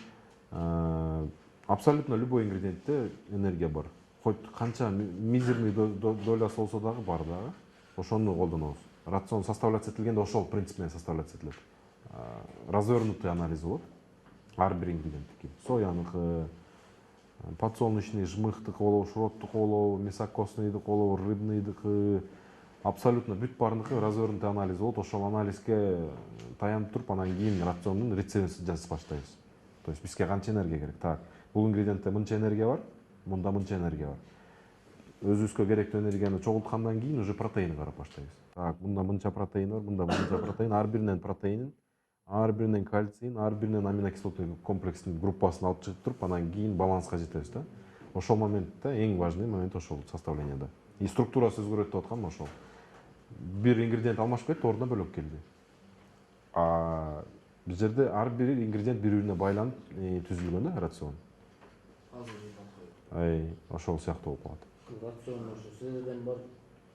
абсолютно любой ингредиентте энергия бар. Хоть канча мизерный долясы болсо дагы бар дагы. Ошону колдонобуз. Рацион составляться этилгенде ошол принцип менен составляться этилет. Развернутый анализ болот. Ар бир ингредиенттики. Сояныкы, подсолнечный, жмыхтыкы болобу, шроттуку болобу, мясокосныйдыкы болобу, рыбныйдыкы, абсолютно бүт баарыныкы развернутый анализ болот. Ошол анализге таянып туруп, анан кийин рациондун рецептин жазып баштайбыз. То есть бизге канча энергия керек? Так, бул ингредиентте мынча энергия бар, мында мынча энергия бар. Өзүбүзгө керектүү энергияны чогулткандан кийин уже протеин карап баштайбыз. Так, мында мынча протеин бар, мында мынча протеин, ар биринен протеинин, ар биринен кальцийин, ар биринен аминокислоты комплекстин группасын алып чыгып туруп, анан кийин баланска жетебиз да. Ошол моментте эң важный момент ошол составлениеда. И структурасы өзгөрөт деп атканым ошол. Бир ингредиент алмашып кетти, ордуна бөлөк келди. Бул жерде ар бир ингредиент бири бирине байланып түзүлгөн да рацион. Азыр не подходит. Ошол сыяктуу болуп калат. Рацион ошо СДден бар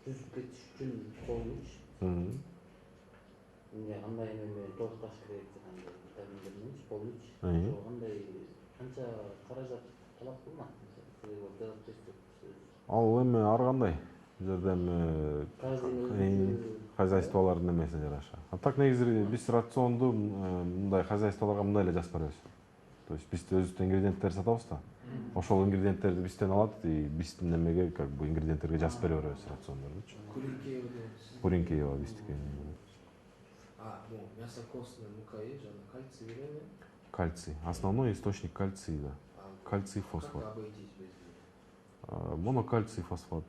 түзүп кетиш үчүн полночь. Кандай эме токташ керек кандай витаминдер мененчи полночь. Ошо кандай канча каражат талап кылынат? Ал эми ар кандай. Бул жерде эми хозяйстволордун эмесине жараша. А так негизи биз рационду мындай хозяйстволорго мындай эле жазып беребиз. То есть биз өзүбүздүн ингредиенттер сатабыз да. Ошол ингредиенттерди бизден алат и биздин эмеге как бы ингредиенттерге жазып бере беребиз рациондордучу. Куринкеева дейсиз. Куринкеева биздики. Мясо костное мукаи жана кальций береби? Кальций. Основной источник кальция, да. Кальций, фосфор. Как обойтись без него? Монокальций, фосфат,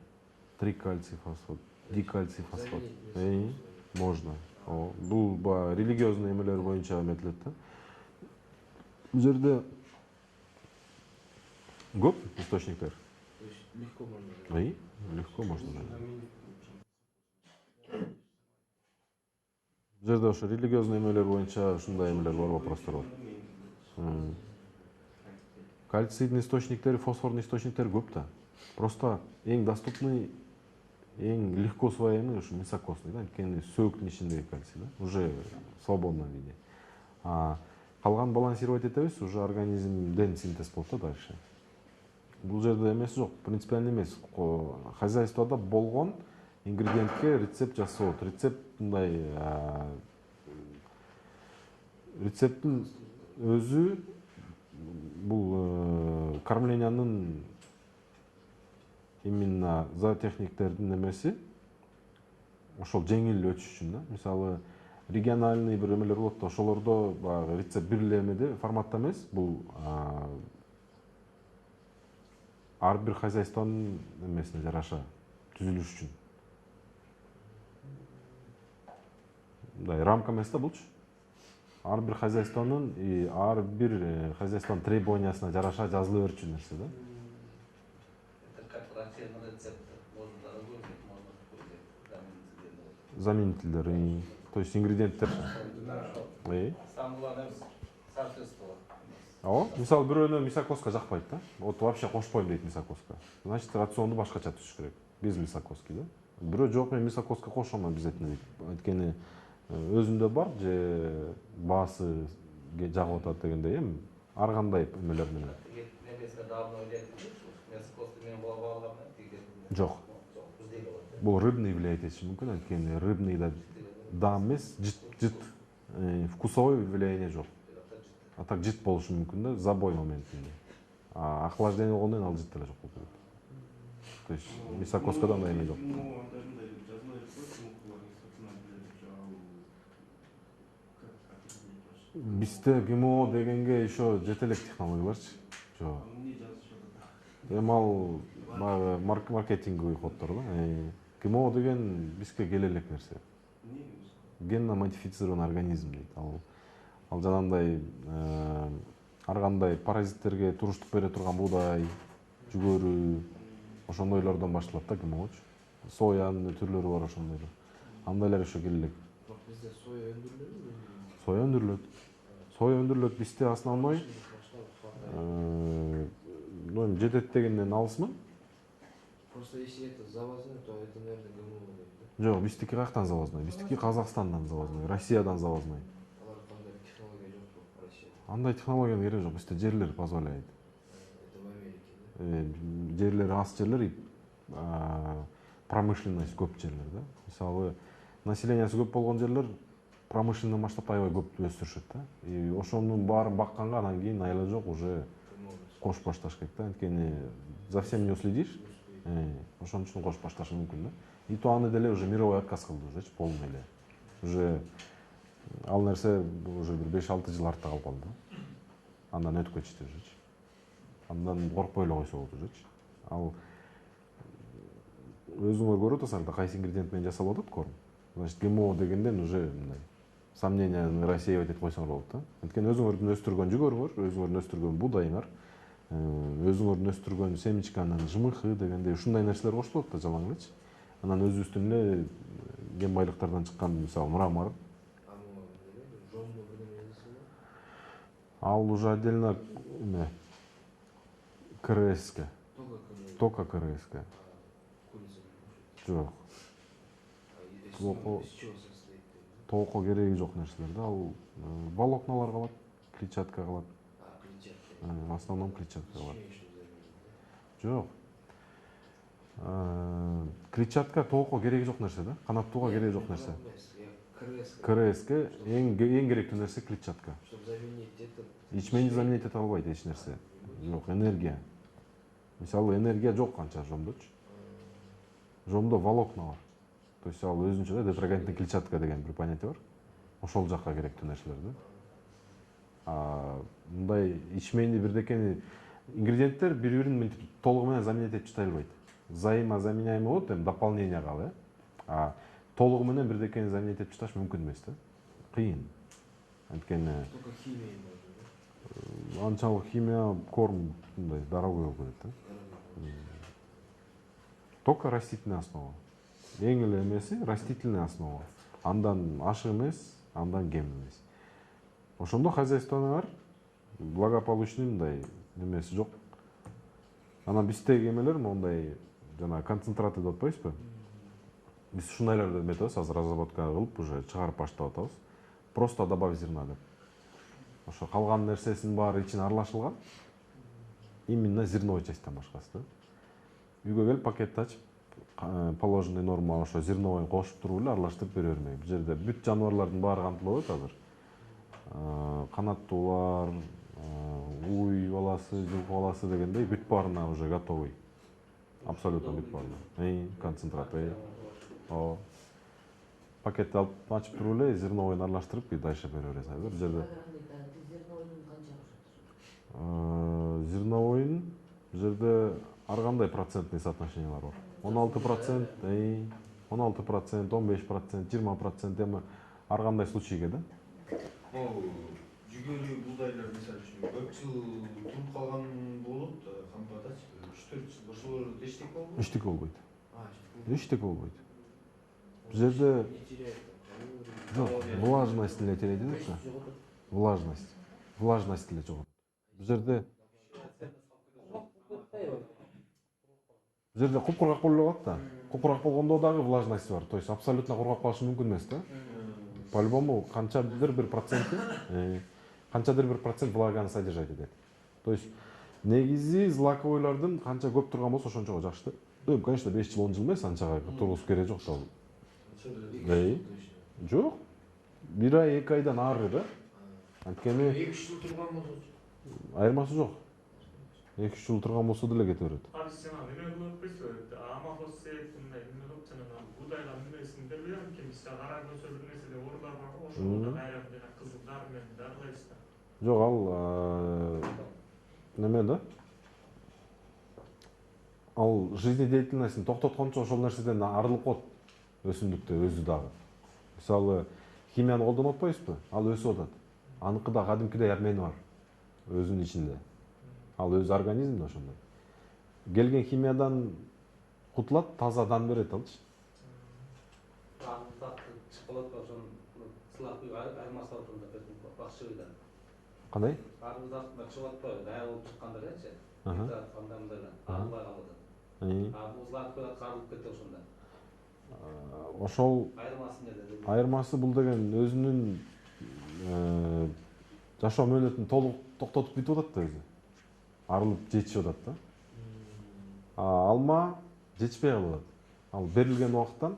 трикальций, фосфат, дикальций, фосфат. Можно. Бул религиозный эмелер боюнча эметилет да. Бул жерде көп источниктер. То есть легко можно. Легко можно. Бул жерде ошо религиозный эмелер боюнча ушундай эмелер бар, вопростор бар. Кальцийдин источниктери, фосфордун источниктери көп да. Просто эң доступный, эң легко усвояемый ушу мясокостный да, анткени сөөктүн ичиндеги кальций да, уже в свободном виде. Калган балансировать этебиз, уже организмден синтез болот да дальше. Бул жерде эмеси жок, принципиально эмес. Хозяйствода болгон ингредиентке рецепт жасоот. Рецепт мындай рецепттин өзү бул кормлениянын именно зоотехниктердин эмеси ошол жеңил өтүш үчүн да. Мисалы региональный бир эмелер болот да, ошолордо баягы рецепт бир эле эмеде форматта эмес, бул ар бир хозяйствонун эмесине жараша түзүлүш үчүн. Мындай рамка эмес да булчу. Ар бир хозяйствонун и ар бир хозяйствонун требованиясына жараша жазыла берчү нерсе да. Это как рацион рецепта. Можно разложить, можно какой-то Заменителер, то есть ингредиенттер. Самое главное соответствие. Мисалы бирөөнө мисокоска жакпайт да. Вот вообще кошпойм дейт мисокоска. Значит, рационду башкача түзүш керек. Без мисокоски да. Бирөө жок, мен мисокоска кошом обязательно дейт. Анткени өзүндө бар же баасы жагып атат дегендей эми ар кандай эмелер менен. Жок. Бул рыбный влиять этиши мүмкүн, анткени рыбный да эмес, жыт вкусовой влияние жок. А так жыт болушу мүмкүн да, забой моментинде. Охлаждение болгондон кийин ал жыт эле жок болуп кетет. То есть мисокоскада андай эме жок. Бизде ГМО дегенге еще жете элек технологияларчы. Жок. Эми ал маркетинговый ходдор да. ГМО деген бизге келе элек нерсе. Генно модифицированный организм дейт. Ал жанагындай ар кандай паразиттерге туруштук бере турган буудай, жүгөрү, ошондойлордон башталат да ГМОчу. Соянын түрлөрү бар ошондойлор. Андайлар еще келе элек. Бизде соя өндүрүлөбү? Соя өндүрүлөт. Соя өндүрүлөт бизде основной. Жетет дегенден алысмын. Просто если это завозной, то это, наверное, ГМО дейт да? Жок, биздики каяктан завозной? Биздики Казакстандан завозной, Россиядан завозной. Алар кандай технология жок в России? Андай технологиянын кереги жок, бизде жерлер позволяет. Это в Америке, да? Жерлер аз жерлер, промышленность көп жерлер да. Мисалы населениясы көп болгон жерлер промышленный масштабта аябай көп өстүрүшөт да. И ошонун баарын бакканга анан кийин айла жок уже кошуп башташ керек да. Анткени за всем не уследишь. Ошон үчүн кошуп башташы мүмкүн да. И то аны деле уже мировой отказ кылды уже полный эле. Уже ал нерсе уже бир 5-6 жыл артта калып калды да. Андан өтүп кетишти уже. Андан коркпой эле койсо болот уже. Ал өзүңөр көрүп атасың да кайсы ингредиент менен жасалып атат корм. Значит, ГМО дегенден уже мындай сомненияны рассеивать этип койсоңор болот да. Анткени өзүңөрдүн өстүргөн жүгөрүңөр, өзүңөрдүн өстүргөн буудайыңар, өзүңөрдүн өстүргөн семечканын жымыхы дегендей ушундай нерселер кошулат да жалаң элечи. Анан өзүбүздүн эле ген байлыктардан чыккан мисалы мрамор. Жомбо бирдеме Ал уже отдельно КРС-ке. Только Только КРС-ке. курица не кушает. Жоқ. Из чего состоит? Толко кереги жок нерселер да. Ал волокналар калат, клетчатка калат. Клетчатка. В основном клетчатка калат. Печенечный заменит, да? Жоқ. Клетчатка толко кереги жок нерсе да. Канаттууга кереги жок нерсе. КРС-ке эң керектүү нерсе клетчатка. Чтобы заменить этот... Ичмени заменить ете албайт эч нерсе. Жок, энергия. Мисалы энергия жок канча жомдочу. Жомдо волокна бар. То есть ал өзүнчө да детрагентный клетчатка деген бир понятие бар. Ошол жакка керектүү нерселер да. Мындай ичмени бирдекени ингредиенттер бири-бирин мынтип толугу менен заменить этип чытай албайт. Взаимозаменяемый болот, эми дополнение калы. Толугу менен бирдекени заменить этип чыташ мүмкүн эмес да. Кыйын. Анткени Только химией можно, да? анчалык химия корм мындай дорогой болуп кетет да. Только растительная основа. Эң эле эмеси растительная основа. Андан ашык эмес, андан кем эмес. Ошондо хозяйствоно бар, благополучный мындай немеси жок. Анан биздеги эмелер мондай жана концентраты деп атпайбызбы? Биз ушундайларды эметебиз, азыр разработка кылып уже чыгарып баштап атабыз. Просто добавь зерна деп. Ошо калган нерсесинин баары ичине аралашылган. Именно зерновой частьтан башкасы да. Үйгө келип пакетти ачып, положенный норма ошо зерновойн кошуп туруп эле аралаштырып бере бермек. Бул жерде бүт жаныбарлардын баары камтылып атат азыр. Канаттуулар, уй баласы, жылкы баласы дегендей бүт баарына уже готовый. Абсолютно бүт баарына. Концентрат. Ооба. Пакетти алып ачып туруп эле зерновойн аралаштырып дальше бере бересиз. Бул жерде зерновойн бул жерде ар кандай процентный соотношениялар бар. 16%, 16%, 15%, 20% эми ар кандай случайга да. Могу жүгөрү буудайлар мисалы үчүн көп жыл туруп калган болот, кампатачы 3-4 жыл ошолор эчтеке болбойт. Эчтеке болбойт. Эчтеке болбойт. Бул Не жерде теряет жок, влажность эле терейт да. Влажность. Влажность эле жогот. Бул жерде куп-кургак болуп калат да. Куп-кургак болгондо дагы влажность бар. То есть абсолютно кургак калышы мүмкүн эмес да. По-любому канчадыр бир процент влаганы содержать этет. То есть негизи злаковойлордун канча көп турган болсо ошончо жакшы да. Конечно 5 жыл 10 жыл эмес, анчага тургузуп кереги жок да. Жок. 1 ай 2 айдан ары да. Анткени 2-3 жыл турган болсо айырмасы жок. 2-3 жыл турган болсо деле кете берет. Сен эме кылып койсо, амафосфет мындай эме кылып жанагы будайлар немесин бербей берем, мисалы кара көсө бир нерселер орлар бар го, ошолордо кайра жана кызыл дар менен дарылайсыз да. Жок, ал неме да? Ал жизнедеятельностун токтоткончо ошол нерседен арылып калат өсүмдүктө өзү дагы. Мисалы, химияны колдонуп атпайбызбы? Ал өсүп атат. Аныкы да кадимкидей армени бар өзүнүн ичинде. Ал өз организмде ошондой. Келген химиядан кутулат, таза дан берет алчы. Чоколад ошон сылап айырмасы бар ошондо бакчыбыйда. Кандай? Арбуз астында чыгып атпайбы? Даяр болуп чыккандарчы. Анда мындай арылбай калды. Арбузлар карылып кетти ошондо. Ошол Айырмасы эмнеде? айырмасы бул деген өзүнүн жашоо мөөнөтүн толук токтотуп бүтүп атат да өзү. Арылып жетишип атат да. Алма жетишпей калып атат. Ал берилген убакыттан,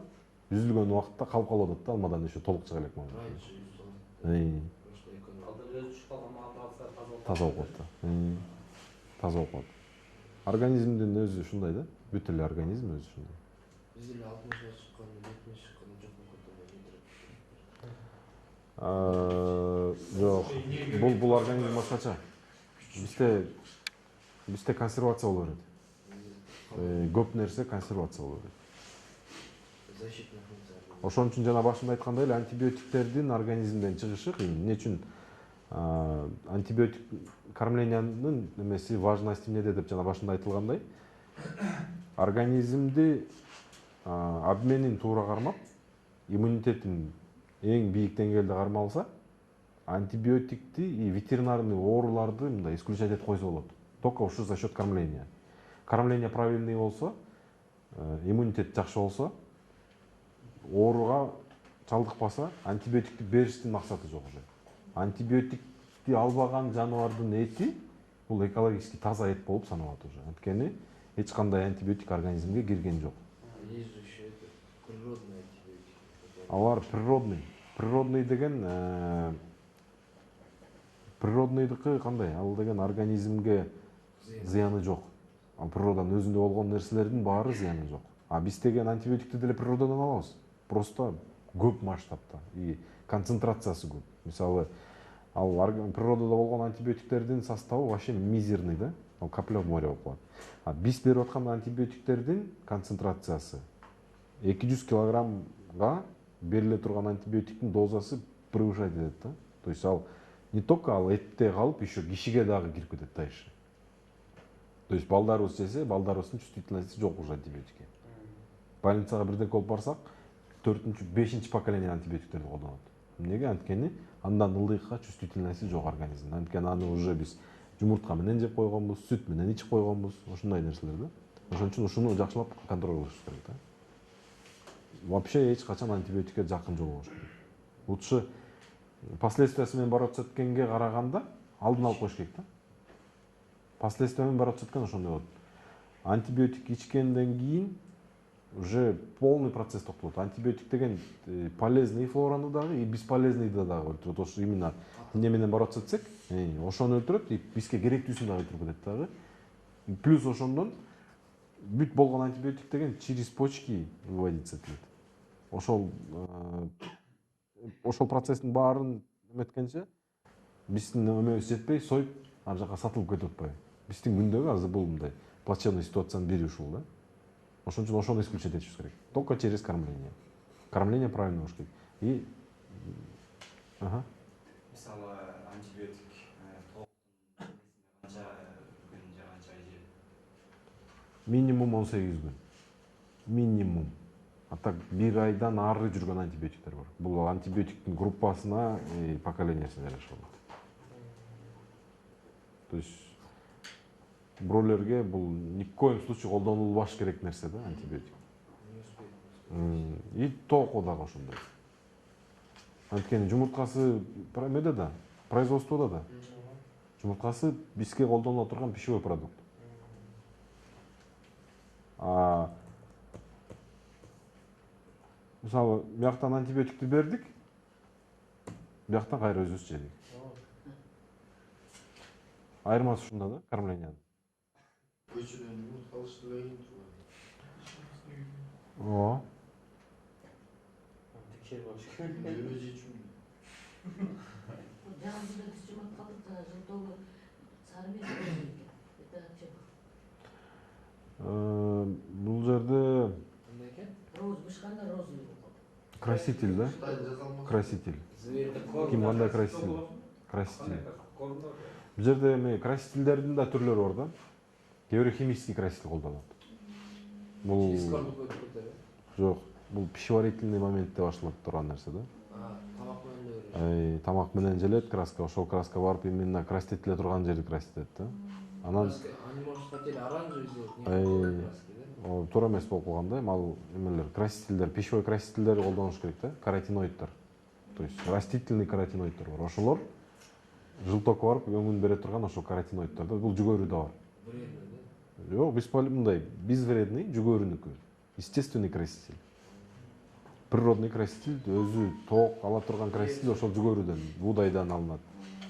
үзүлгөн убакытта калып калып атат да, алмадан еще толук чыга элек болот. Алдыр өзү түшүп калган маалда Таза болуп калат да. Таза болуп калат. Организмдин өзү ушундай да. Бүт эле организм өзү ушундай. Бизде 60 жаш чыккан, 70 чыккан жок мүмкүн Жок. Бул организм башкача. Бизде консервация боло берет. Көп нерсе консервация боло берет. защитная функция. Ошон үчүн жана башында айткандай эле антибиотиктердин организмден чыгышы кыйын. Эмне үчүн антибиотик кормлениянын немеси важности эмнеде деп жана башында айтылгандай, организмди обменин туура кармап, иммунитетин эң бийик деңгээлде кармалса, антибиотикти и ветеринарный ооруларды мындай исключать этип койсо болот. Только уж за счет кормления. Кормление правильный болсо, иммунитет жакшы болсо, ооруга чалдыкпаса, антибиотикти бериштин максаты жок уже. Антибиотикти албаган жаныбардын эти бул экологически таза эт болуп саналат уже. Анткени эч кандай антибиотик организмге кирген жок. Есть же еще это природные антибиотики. Алар природный. Природный деген природныйдыкы кандай? Ал деген организмге зыяны жок. Ал природанын өзүндө болгон нерселердин баары зыяны жок. А биз деген антибиотикти деле природадан алабыз. Просто көп масштабта и концентрациясы көп. Мисалы, ал природада болгон антибиотиктердин составы вообще мизерный да, ал капля в море болуп калат. А биз берип аткан антибиотиктердин концентрациясы 200 килограммга бериле турган антибиотиктин дозасы превышать этет да. То есть ал не только ал этте калып, еще кишиге дагы кирип кетет дальше. То есть балдарыбыз жесе, балдарыбыздын чувствительности жок уже антибиотикке. Больницага бирден болуп барсак, 4-5 поколение антибиотиктерди колдонот. Эмнеге? Анткени андан ылдыйкка чувствительности жок организмде. Анткени аны уже биз жумуртка менен жеп койгонбуз, сүт менен ичип койгонбуз, ушундай нерселер да. Ошон үчүн ушуну жакшылап контроль кылыш керек да. Вообще эч качан антибиотикке жакын жолбош керек. Лучше последствиясы менен бороться эткенге караганда алдын алып коюш керек да. Последствия менен бороться эткен ошондой болот. Антибиотик ичкенден кийин уже полный процесс токтолот. Антибиотик деген полезный флораны дагы и бесполезныйды дагы өлтүрөт. Ошо именно эмне менен бороться этсек, ошону өлтүрөт и бизге керектүүсүн дагы өлтүрүп кетет дагы. Плюс ошондон бүт болгон антибиотик деген через почки выводиться этилет. Ошол процесстин баарын эметкенче биздин өмөбүз жетпей, союп ар жака сатылып кетип атпайбы. Биздин күндөгү азыр бул мындай плачевный ситуациянын бири ушул да. Ошон үчүн ошону исключать этишибиз керек. Только через кормление. Кормление правильно болуш керек. И мисалы антибиотик канча күн же канча ай жеп? Минимум 18 күн. Минимум. А так бир айдан ары жүргөн антибиотиктер бар. Бул антибиотиктин группасына и поколениясына жараша болот. То есть бройлерге бул ни в коем случае колдонулбаш керек нерсе да, антибиотик. Не успеет. И тоокко дагы ошондой. Анткени жумурткасы эмеде да, производстводо да. Жумурткасы бизге колдонула турган пищевой продукт. Мисалы, бияктан антибиотикти бердик, бияктан кайра өзүбүз жедик. Айырмасы ушунда да, кормлениянын. көчөдөн жумуртка алышты да кийин турган. Ооба. Текшерип алыш керек. Өзү жечүм. Жаңында биз жумурткалык жылдогу сары без экен. Это Бул жерде Кандай экен? роз бышканда роз краситель да? Краситель. Зверьде корм. Ким кандай краситель? Краситель. Бул жерде эми красительдердин да түрлөрү бар да. Кээ бирөө химический краситель колдонот. Бул Через корм өтүп кетеби? жок, бул пищеварительный моментте башталып турган нерсе да. Тамак менен эле берет. Тамак менен желет краска, ошол краска барып именно красителе турган жерди краситет да. Анан Они, может, хотели оранжевый сделать, не Ай. белой краски, да? туура эмес болуп калган да. Ал эмелер, красительдер, пищевой красительдер колдонуш керек да, каротиноиддер. То есть растительный каротиноиддер бар. Ошолор жылтоокко барып өңүн бере турган ошол каротиноиддер да. Бул жүгөрү да бар. Вредный, да? Жок, мындай, безвредный жүгөрүнүкү. Естественный краситель. Природный краситель өзү тоок ала турган краситель ошол жүгөрүдөн, буудайдан алынат.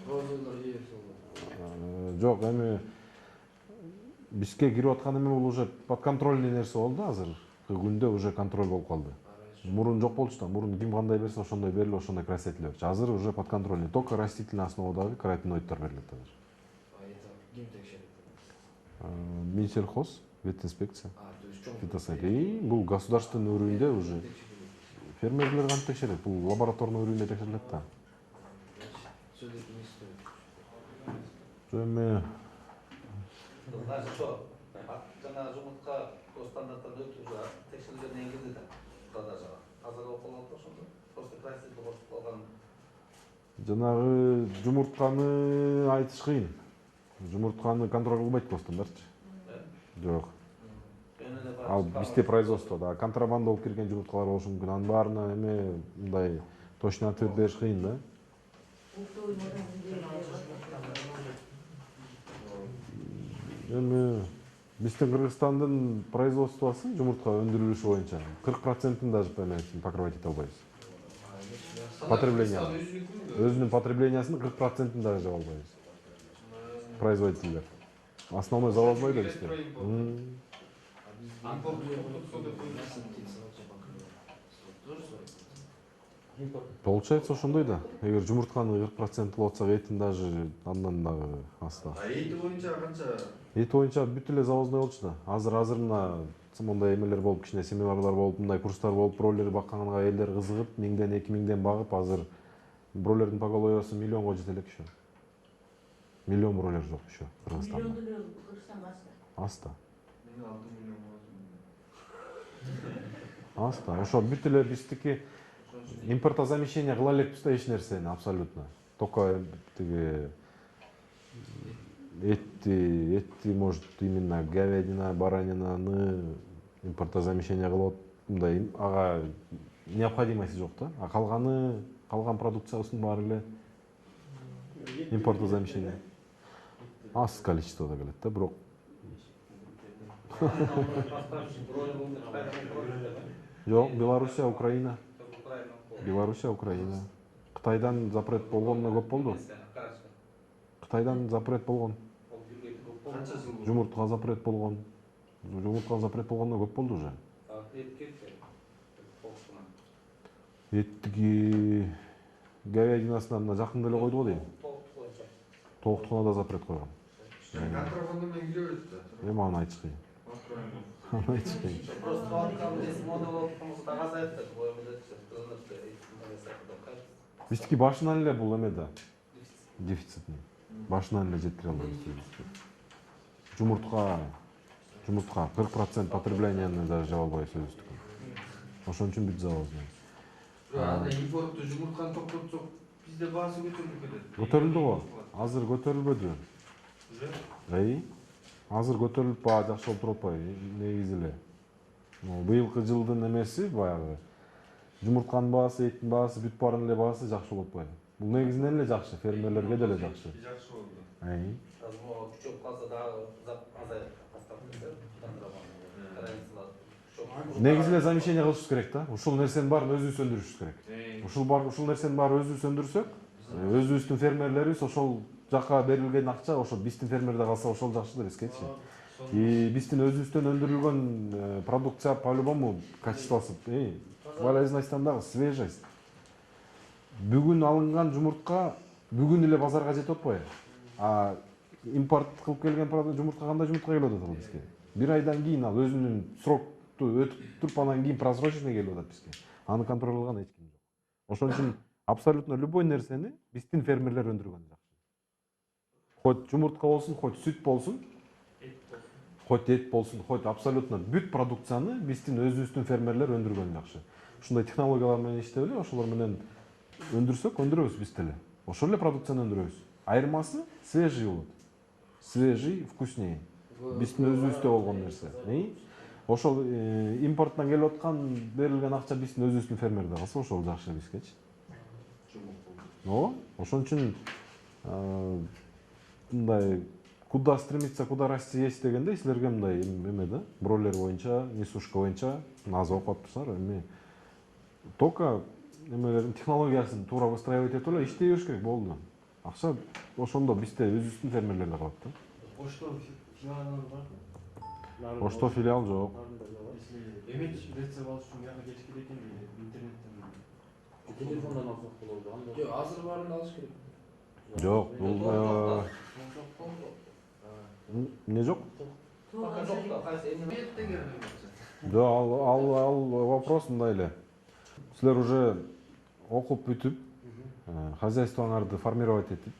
Розовый жеп сол. Жок, эми бизге кирип аткан эме бул уже подконтрольный нерсе болду азыр. Күндө уже контроль болуп калды. Мурун жок болчу да, мурун ким кандай берсе ошондой берилип, ошондой краситель берчү. Азыр уже подконтрольный, только растительный основадагы каротиноиддер берилет азыр. Это ким текшерет? Минсельхоз, ветинспекция, То есть чоң фитосанитария. Бул государственный уровеньде уже. Фермерлер кантип текшерет? Бул лабораторный уровеньде текшерилет да. Все-таки не стоит. Эми Значит, что? Жана жумуртка стандарттан өтүп уже текшерилгенден кийин кирди да продажага. Азыр окуп калат ошондо. Просто краситель кошуп калган Жанагы жумуртканы айтыш кыйын. Жумуртканы контроль кылбайт бостандарчы. Жок. Ал бизде производствода контрабанда болуп кирген жумурткалар болушу мүмкүн. Анын баарына эме мындай точно ответ бериш кыйын да. Эми биздин Кыргызстандын производствосу жумуртка өндүрүлүшү боюнча 40%-ын даже покрывать эте албайбыз. Потребление. Өзүнүн потреблениесинин 40%-ын даже жаба албайбыз. Производителдер. Основной заводной да бизде. Получается ошондой да. Эгер жумуртканын 40% кылып атсак, этин даже андан дагы аста. Эти боюнча канча? Эти боюнча бүт эле завозной болчу да. Азыр мына мондай эмелер болуп, кичине семинарлар болуп, мындай курстар болуп, бройлер бакканга элдер кызыгып, 1000ден 2000ден багып, азыр бройлердин поголовьосу миллионго жете элек ошо. Миллион бройлер жок ошо Кыргызстанда. Миллионду Кыргызстанга Аста. Мен 6 миллион Аста. Ошо бүт эле биздики импортозамещение кыла элекпиз да эч нерсени абсолютно. Только тиги эти может именно говядина, баранинаны импортозамещение кылып мындай ага необходимости жок да. А калган продукциябыздын баары эле импортозамещение. Аз количествода келет да, бирок жок, Белоруссия, Украина. Белоруссия, Украина. Кытайдан запрет болгонуна көп болду. Кытайдан запрет болгон. Жумуртка запрет болгон. Жумуртка запрет болгонуна көп болду уже. Эттиги говядинасынан мына жакында эле койду го дейм. Тооктугуна да запрет койгон. Контрабанда менен кире берет да. Эми аны айтыш кыйын. Аны айтыш кыйын. Биздики башынан эле бул эме да. Дефицитный. Башынан эле жеткире албайбыз. Жумуртка 40% потреблениени даже жаба албайбыз өзүбүздүкүн. Ошон үчүн бүт завозный. Анда импортту жумуртканы токтотсок, бизде баасы көтөрүлүп кетет. Көтөрүлдү го. Азыр көтөрүлбөдү. Азыр көтөрүлүп баа жакшы болуп туруп атпайбы? Негизи эле. Быйылкы жылдын эмеси баягы жумуртканын баасы, эттин баасы, бүт баарын эле баасы жакшы болуп атпайбы? Бул негизинен эле жакшы, фермерлерге деле жакшы. Жакшы болду. Күчөп калса дагы азайып Негизи эле замещение кылышыбыз керек да. Ушул нерсенин баарын өзүбүз өндүрүшүбүз керек. Ушул нерсенин баарын өзүбүз өндүрсөк, өзүбүздүн фермерлерибиз ошол жака берилген акча ошол биздин фермерде калса ошол жакшы да бизгечи. И биздин өзүбүздөн өндүрүлгөн продукция по-любому качествосы, полезностьтан дагы свежесть. Бүгүн алынган жумуртка бүгүн эле базарга жетип атпайбы? А импорт кылып келген жумуртка кандай жумуртка келип атат ал бизге? Бир айдан кийин ал өзүнүн срокту өтүп туруп анан кийин просроченный келип атат бизге. Аны контроль кылган эч ким жок. Ошон үчүн абсолютно любой нерсени биздин фермерлер өндүргөн жакшы. Хоть жумуртка болсун, хоть сүт болсун, хоть эт болсун, хоть абсолютно бүт продукцияны биздин өзүбүздүн фермерлер өндүргөн жакшы. Ушундай технологиялар менен иштеп эле ошолор менен өндүрсөк, өндүрөбүз биз деле. Ошол эле продукцияны өндүрөбүз. Айырмасы свежий болот. Свежий, вкуснее. Биздин өзүбүздө болгон нерсе. Ошол импорттон келип аткан берилген акча биздин өзүбүздүн фермерде калса, ошол жакшы бизгечи. Ошон үчүн мындай куда стремиться, куда расти есть дегенде силерге мындай эме да, бройлер боюнча, несушка боюнча аз окуп атпысыңар, эми только эмелердин технологиясын туура выстраивать этип эле иштей бериш керек, болду. Акча ошондо бизде өзүбүздүн фермерлерде калат да. Ошто филиалыңыз барбы? Ошто филиал жок. Эми рецепт алыш үчүн мияка кетип кетет экен дейт, интернеттен. Телефондан алсак болот. Жок, азыр баарын алыш керек. Жок, бул эмне жок? Да, ал вопрос мындай эле. Силер уже окуп бүтүп, хозяйствоңарды формировать этип,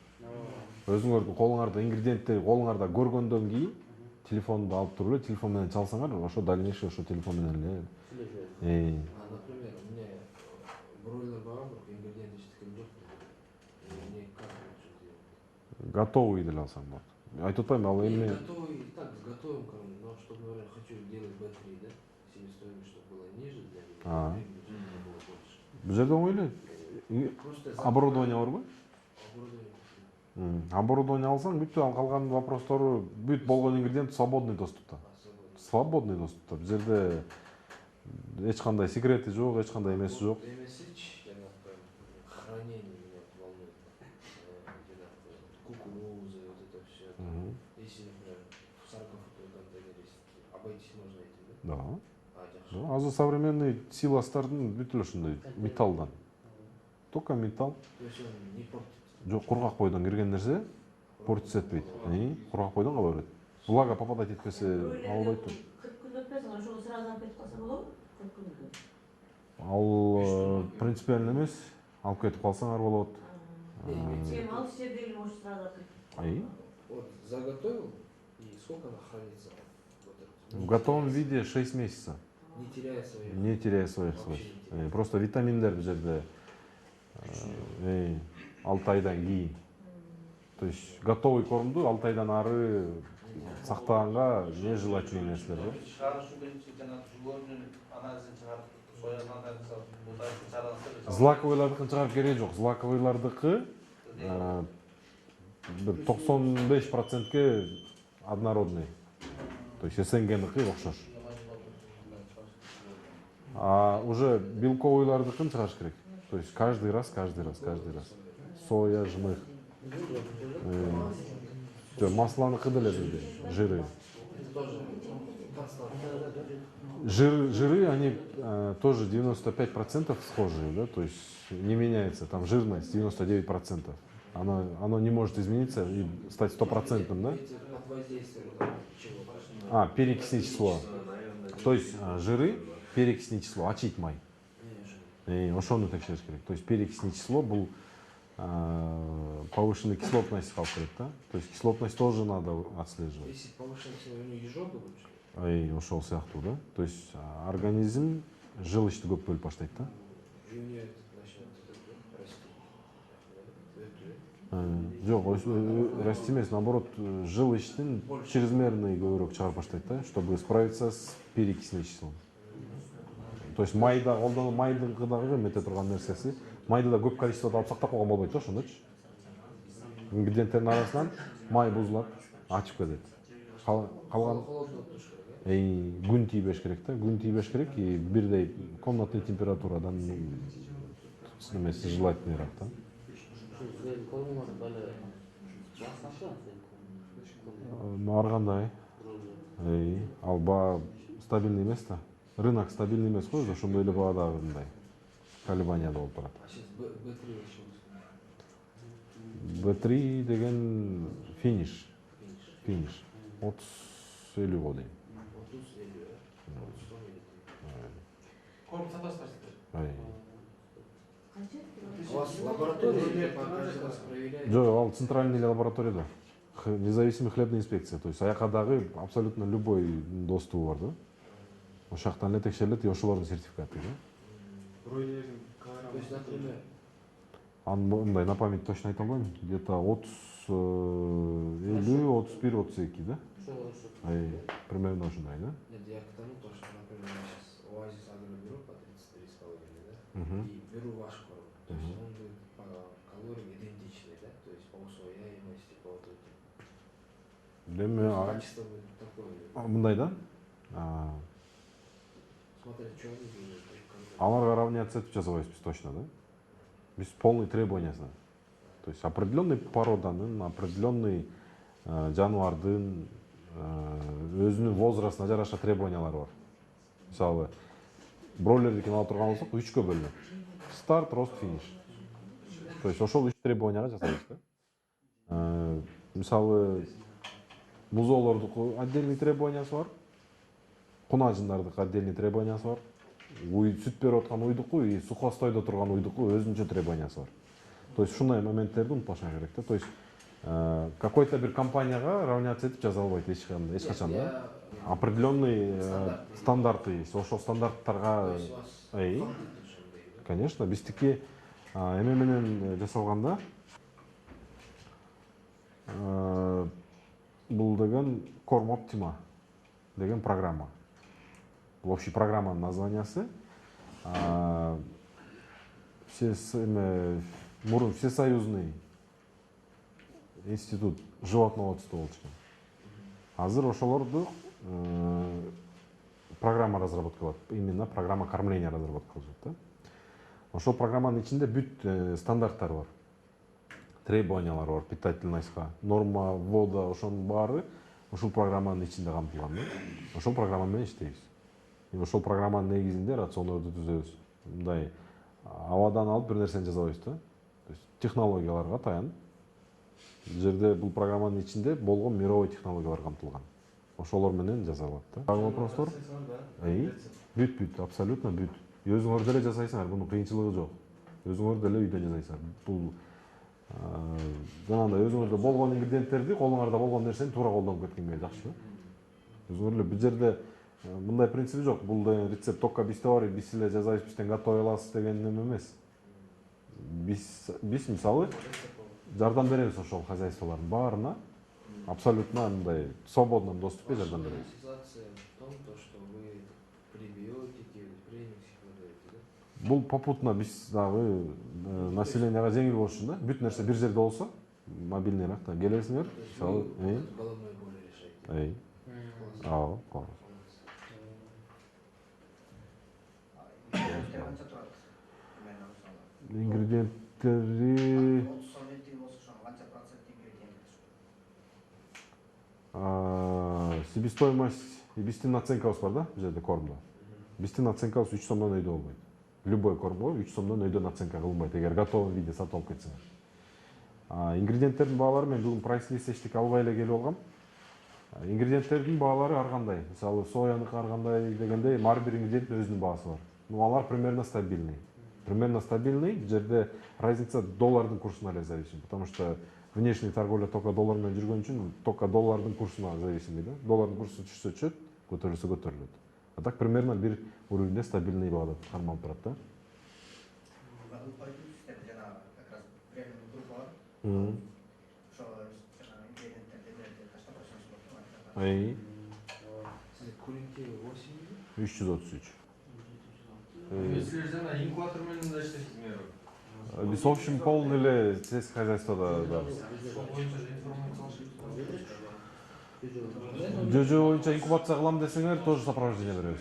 өзүңөрдүн колуңарда ингредиентти колуңарда көргөндөн кийин телефонду алып туруп эле телефон менен чалсаңар, ошо дальнейший ошо телефон менен эле. Например, мне бройлер багам, ингредиент эчтеке жок. готовый деле алсаң болот. Айтып атпайм, ал эми Готовый, так, с готовым кормом, но чтобы, например, хочу делать B3, да, себестоимость, чтобы была ниже для меня, времени, чтобы было больше. бул жерде оңой эле. Просто Оборудование барбы? оборудование. Оборудование алсаң, бүт ал калган вопростору бүт болгон ингредиент свободный доступта. Свободный доступта. Бул жерде эч кандай секрети жок, эч кандай эмеси жок. Эмесич, хранение меня волнует. Кукуруза, вот это все. Если, например, в 40-футовый контейнер есть, обойтись можно этим, да? Да. А, Азыр современный силостардын бүт эле ушундай металлдан. Только металл. то есть он не портит. Жок, кургак бойдон кирген нерсе портиться этпейт. Кургак бойдон кала берет. Влага попадать этпесе албайт. 40 күн өтпесин, ошол сразу алып кетип калса болобу? 40 күндө. Ал принципиально эмес. Алып кетип калсаңар болот. Сен алып жерде эле можешь сразу алып кетип. Вот заготовил, и сколько она хранится? Вот это, В готовом виде 6 месяцев. Не теряя своих. Не теряя своих свойств. Просто витаминдер бул жерде 6 айдан кийин. То есть готовый кормду 6 айдан ары сактаганга нежелательный нерселер да. Чыгарышы биринчи жана жүгөрүнүн анализин чыгарып, соянын анализин буудайдын чаранысы. Злаковыйлардыкын чыгарып кереги жок. Злаковыйлардыкы бир 95%ке однородный. То есть СНГныкы окшош. А уже белковыйлардыкын чыгарыш керек. То есть каждый раз. Соя, жмых. Масланыкы деле жиры. Жиры, они тоже 95% схожие, да, то есть не меняется, там жирность 99%. Оно не может измениться и стать 100%, да? Перекисное число. То есть жиры, перекисное число, очить май. Ошону текшериш керек. То есть перекисное число был повышенная кислотность халкрет, да? То есть кислотность тоже надо отслеживать. Если повышенная кислотность, изжога будет? Ошол сыяктуу, да? То есть организм желчты көп бөлүп баштайт, да? Жок, расти эмес, наоборот, желчтин чрезмерный көбүрөөк чыгарып баштайт, да, чтобы справиться с перекисным числом. То есть майда, майдыкыдагы мете турган нерсеси, майды да көп количествода алып сактап койгон болбойт да, ошондочу. Ингредиенттердин арасынан май бузулат, ачып кетет. Калган күн тийбеш керек да, күн тийбеш керек и бирдей комнатный температурадан эмеси желательныйраак да. Ар кандай. Ал баа стабильный эмес да. Рынок стабильный эмес го, ошондой эле баадагы мындай колебанияда болуп барат. B3 деген финиш. 30-50 год дейм. Корм сатасыздар сиздер? У вас лаборатория каждый раз проверяет? Жок, ал центральный лабораторияда. Независимый хлебная инспекция. То есть аякадагы абсолютно любой доступу бар да. Ошактан эле текшерилет и ошолордун сертификаты да. То есть, например, Мындай на память точно айта албайм. Где-то 30, 50, 31, 32 да? Примерно ушундай да? Нет, я к тому, что, например, я сейчас Оазис Агро беру по 33,5, да? И беру ваш корм. То есть он будет по калориям идентичный, да? То есть по усвояемости, по вот этим. Качество будет такое. Мындай да? Смотря, что они делают. Аларга равняться этип жасабайбыз биз точно да? Биз полный требования знаем. То есть определенный породанын, определенный жаныбардын өзүнүн возрастына жараша требованиялары бар. Мисалы, бройлердикин ала турган болсок, 3кө бөлүнөт. Старт, рост, финиш. То есть ошол 3 требованияга жасайбыз да. Мисалы, музоолордуку отдельный требованиясы бар. Кунажындардыкы отдельный требованиясы бар. Сүт берип аткан уйдуку и сухостойдо турган уйдуку өзүнчө требованиясы бар. То есть ушундай моменттерди унутпашың керек да. То есть какой-то бир компанияга равняться этип жаза албайт эч качан да. Определенный стандарты есть. Ошол стандарттарга конечно, биздики эме менен жасалганда Бул деген Corm Optima деген программа. Бул общий программанын названиясы. Мурун Всесоюзный институт животного отсутствия болчу экен. Азыр ошолорду программа разработка кылат. Именно программа кормления разработка кылышат да. Ошол программанын ичинде бүт стандарттар бар. Требованиялар бар, питательностька, норма ввода, ошонун баары ушул программанын ичинде камтылган да. Ошол программа менен иштейбиз. Ошол программанын негизинде рациондорду түзөбүз. Мындай абадан алып бир нерсени жазабайбыз да. То есть технологияларга таянып. Бул жерде бул программанын ичинде болгон мировой технологиялар камтылган. Ошолор менен жазылат да. Дагы вопростор? Бүт, абсолютно бүт. Өзүңөр деле жасайсыңар, мунун кыйынчылыгы жок. Өзүңөр деле үйдө жасайсыңар. Бул жанагындай өзүңөрдө болгон ингредиенттерди, колуңарда болгон нерсени туура колдонуп кеткенге жакшы. Өзүңөр эле бул жерде мындай принцип жок. Бул деген рецепт только бизде бар, биз эле жасайбыз, бизден готовый аласыз деген неме эмес. Биз мисалы жардам беребиз ошол хозяйстволордун баарына. Абсолютно мындай свободном доступе жардам беребиз. Ситуация в том, что вы пребиотики или премиксы продаете, да? Бул попутно биз дагы населенияга жеңил болуш үчүн да. Бүт нерсе бир жерде болсо, мобильныйраак да келесиңер. Мисалы, головной боли решаете. Класс. Ингредиенттери себестоимость биздин наценкабыз бар да, бул жерде кормдо. Биздин наценкабыз 3 сомдон өйдө болбойт. Любой кормго 3 сомдон өйдө наценка кылынбайт, эгер готовый виде сатып алып кетсеңер. Ингредиенттердин баалары мен бүгүн прайс-лист эчтеке албай эле келип алгам. Ингредиенттердин баалары ар кандай. Мисалы сояныкы ар кандай дегендей, ар бир ингредиенттин өзүнүн баасы бар. Алар примерно стабильный. Бул жерде разница доллардын курсуна эле зависим, потому что внешний торговля только доллар менен жүргөн үчүн только доллардын курсуна зависимый да. Доллардын курсу түшсө түшөт, көтөрүлсө көтөрүлөт. А так примерно бир уровеньде стабильный баада кармалып турат да. Куринки 8 333. Силер жана инкубатор менен да иштейсиңер. Биз в общем полный эле сельское хозяйствода барбыз. Ошол боюнча информация алышып. Жөжө боюнча инкубация кылам десеңер, тоже сопровождение беребиз.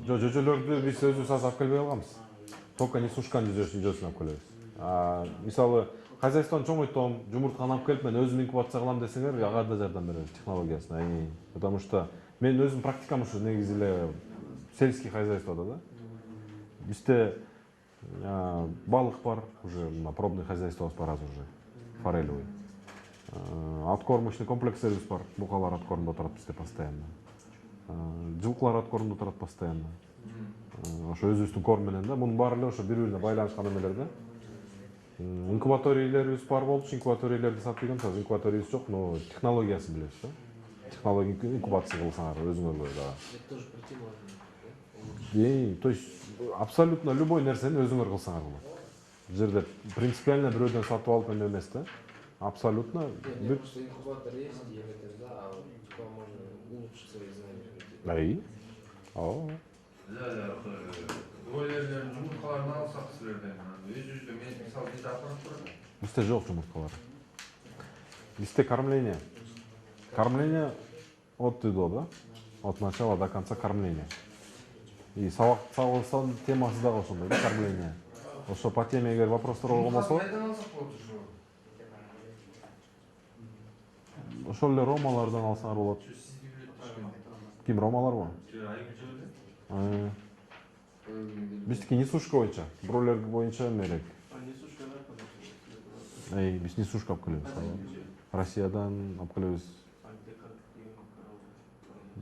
Жөжөлөрдү биз өзүбүз алып келбей алганбыз. Только несушкан жөжөсүн алып келебиз. Мисалы хозяйствону чоңойтом, жумуртканы алып келип мен өзүм инкубация кылам десеңер, ага да жардам беребиз технологиясына. Потому что мен өзүм практикам ушу негизи эле сельский хозяйствода да. Бизде балык бар, уже пробный хозяйствобуз бар азыр уже, форелевый. Откормочный комплекстерибиз бар, букалар откормдо турат бизде постоянно. Жылкылар откормдо турат постоянно. Ошо өзүбүздүн корм менен да, мунун баары эле ошо бири-бирине байланышкан эмелер да. Инкубаторийлерибиз бар болчу, инкубаторийлерди сатып ийгенбиз, азыр инкубаториябыз жок, но технологиясын билебиз да. Технология инкубация кылсаңар өзүңөр да. Это тоже противоположно. То есть абсолютно любой нерсени өзүңөр кылсаңар болот. Бул жерде принципиально бирөөдөн сатып алып эмес да. Абсолютно. Нет, просто инкубатор есть, и это да, а вот типа можно улучшить свои знания. Бройлерлердин жумурткаларын алсак силерден, өзүбүздө мен мисалы бизде апарып турат. Бизде жок жумурткалар. Бизде кормление. Кормление от и до, да? От начала до конца кормление. И сабактагы темасы дагы ошондой да, кормление. Ошо по теме эгер вопростор болгон болсо, Кайдан алсак болот ушу? ошол эле ромалардан алсаңар болот. Ким ромаларбы? Биздики несушка боюнча, бройлер боюнча эмерек. Биз несушка алып келебиз. Россиядан алып келебиз.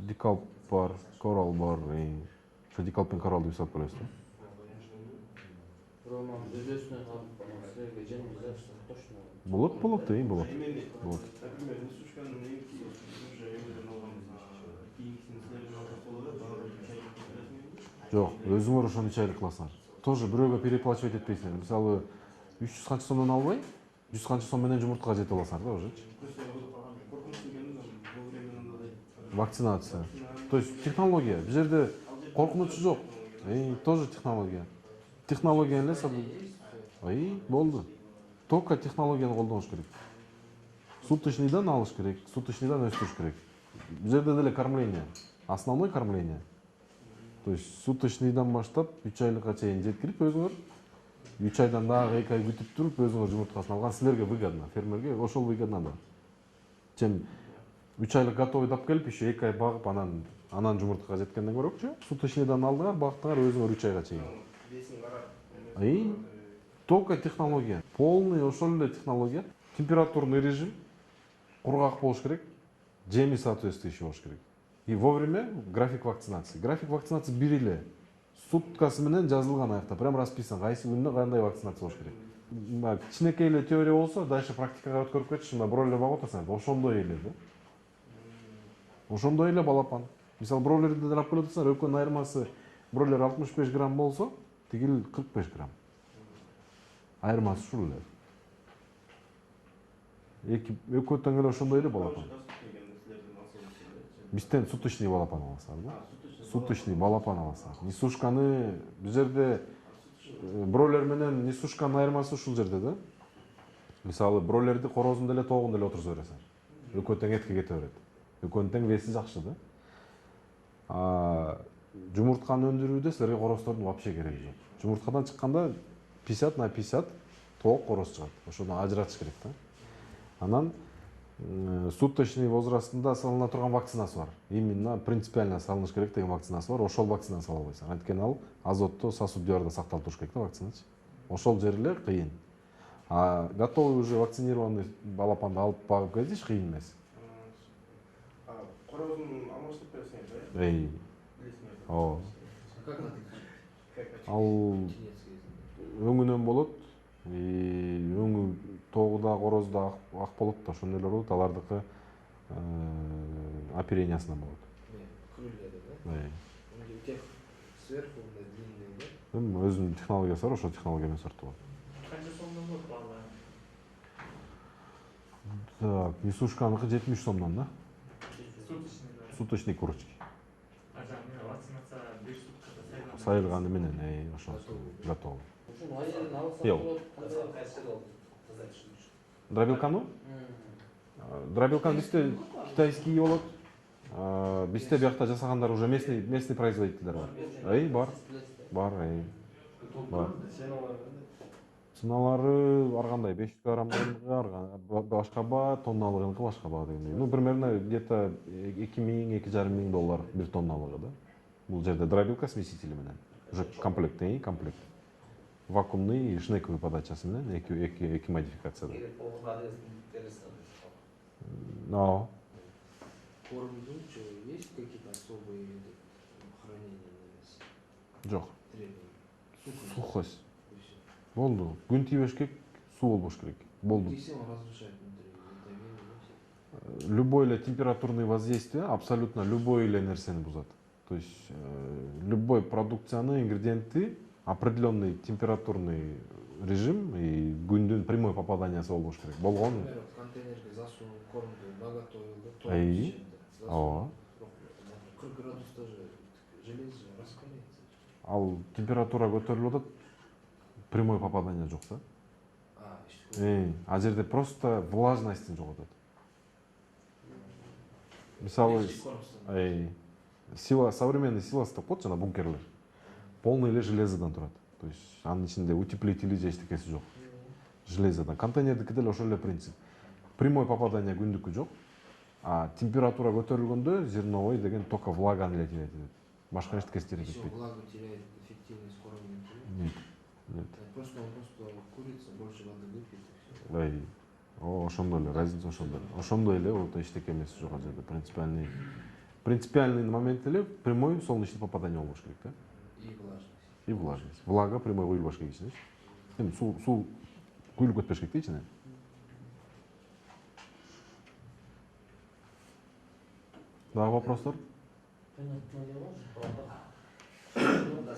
Дикалп бар, корал бар. Ошо дикалп менен коралды биз алып келебиз да. Роман жөжөсүнө калып, силерге жеңил да, точно. Болот, болот. Например, несушканы уже эмеден алганбыз. Кийинкисин силерден алсак болот, Жок, өзүңөр ошону чайлык кыласыңар. Тоже бирөөгө переплачивать этпейсиңер. Мисалы 300 канча сомдон албай, 100 канча сом менен жумуртка жете аласыңар да ужечи. Просто коркунуч дегенimiz бул времени мындай Вакцинация. То есть технология. Бул жерде коркунучу жок. Тоже технология. Технология эле болду. Только технологияны колдонуш керек. Суточныйдан алыш керек, суточныйдан өстүрүш керек. Бул жерде деле кормление. Основной кормление. То есть суточныйдан баштап 3 айлыкка чейин жеткирип өзүңөр 3 айдан дагы 2 ай күтүп туруп өзүңөр жумурткасын алган силерге выгодно, фермерге ошол выгодно да. Чем 3 айлык готовый дап келип еще 2 ай багып анан жумуртка жеткенден көрөкчү. Суточныйдан алдыңар, бактыңар өзүңөр 3 айга чейин. бесин карап. Только технология. Полный ошол эле технология. Температурный режим, кургак болуш керек, жеми соответствующий болуш керек. И вовремя график вакцинации. График вакцинации бир эле. Суткасы менен жазылган аякта, прям расписан, кайсы күндө кандай вакцинация болуш керек. Кичинекей эле теория болсо, дальше практикага өткөрүп кетиш, бройлер багып атасың, ошондой эле да. Ошондой эле балапан. Мисалы бройлерди алып келип атсаңар, экөөнүн айырмасы бройлер 65 грамм болсо, тигил 45 грамм. Айырмасы ушул эле. Экөө тең эле ошондой эле балапан. Бизден суточный балапан аласыздар да? Суточный балапан аласыздар. Несушканы бул жерде бройлер менен несушканын айырмасы ушул жерде да. Мисалы бройлерди корозун деле тоогун деле отургуза бересиңер. Экөө тең этке кете берет. Экөөнүн тең веси жакшы да. Жумуртканы өндүрүүдө силерге коростордун вообще кереги жок. Жумурткадан чыкканда 50 на 50 тоок короз чыгат. Ошону ажыратыш керек да. Анан суточный возрастында салына турган вакцинасы бар. Именно принципиально салыныш керек деген вакцинасы бар. Ошол вакцинаны сала албайсың. Анткени ал азотто сосуд диорда сакталып туруш керек да вакциначы. Ошол жери эле кыйын. А готовый уже вакцинированный балапанды алып багып кетиш кыйын эмес. Корозун алмаштырып бересиңер да? Билесиңер. Ооба. Как отличить? Ал өңүнөн болот. Өңү тоогуда, корозда ак болот да, ошондой эле болот. Алардыкы оперениясынан болот. Крылья да? У тех сверху длинные, да? Өзүнүн технологиясы бар, ошол технология менен сортулат. Канча сомдон болот баалар? Так, несушканыкы 70 сомдон да. Суточный да. Суточный курочки. Жаңы вакцинация 5 суткада Сайылганы менен, ошол готовый. Ушуну кай жерден алсак Yok. болот? Кайсы болду? Дробилканы? Дробилкан бизде китайский болот. Бизде биякта жасагандар уже местный производительдер бар. Бар. Бар. Бар. Ценалары ар кандай 500 граммдыкы башка баа, тонналыгыныкы башка баа дегендей. Ну, примерно где-то 2000-2500 миң доллар бир тонналыгы да. Бул жерде дробилка смесители менен. Уже комплект. Вакуумный и шнековый подачасы менен эки модификацияда. Но Кормдун есть какие-то особые хранения на жок. требования? Сухость. Болду. Күн тийбеш керек, суу болбош керек. Болду. Если он разрушает внутри витамины, Любой эле температурный воздействие абсолютно любой эле нерсени бузат. То есть любой продукцияны, ингредиенты определенный температурный режим и күндүн прямой попаданиясы болбош керек. Болгон. например, в контейнерге засунул кормду, наготовил, да? Ооба. 40 градуста же железо раскаляется. Ал температура көтөрүлүп атат. Прямой попадание жок да. А жерде просто влажностин жоготот. Мисалы, современный силос деп коет жана бункерлер. Полный эле железодан турат. То есть анын ичинде утеплители же эчтекеси жок. Железодан. Контейнердики деле ошол эле принцип. Прямой попадание күндүкү жок. А температура көтөрүлгөндө зерновой деген только влаганы эле терет. Башка эчтекеси терет Если этпейт. влага теряет эффективность кормления, Нет. просто курица больше воды выпьет и все. Ошондой эле, разница ошондой. Ошондой эле эчтеке эмеси жок ал жерде. Принципиальный момент эле прямой солнечный попадание болбош керек да. И влажность. И влажность. Влага прямой куюлбаш керек ичине. Эми суу куюлуп кетпеш керек да ичине. Дагы вопростор? Понятно дело. Да,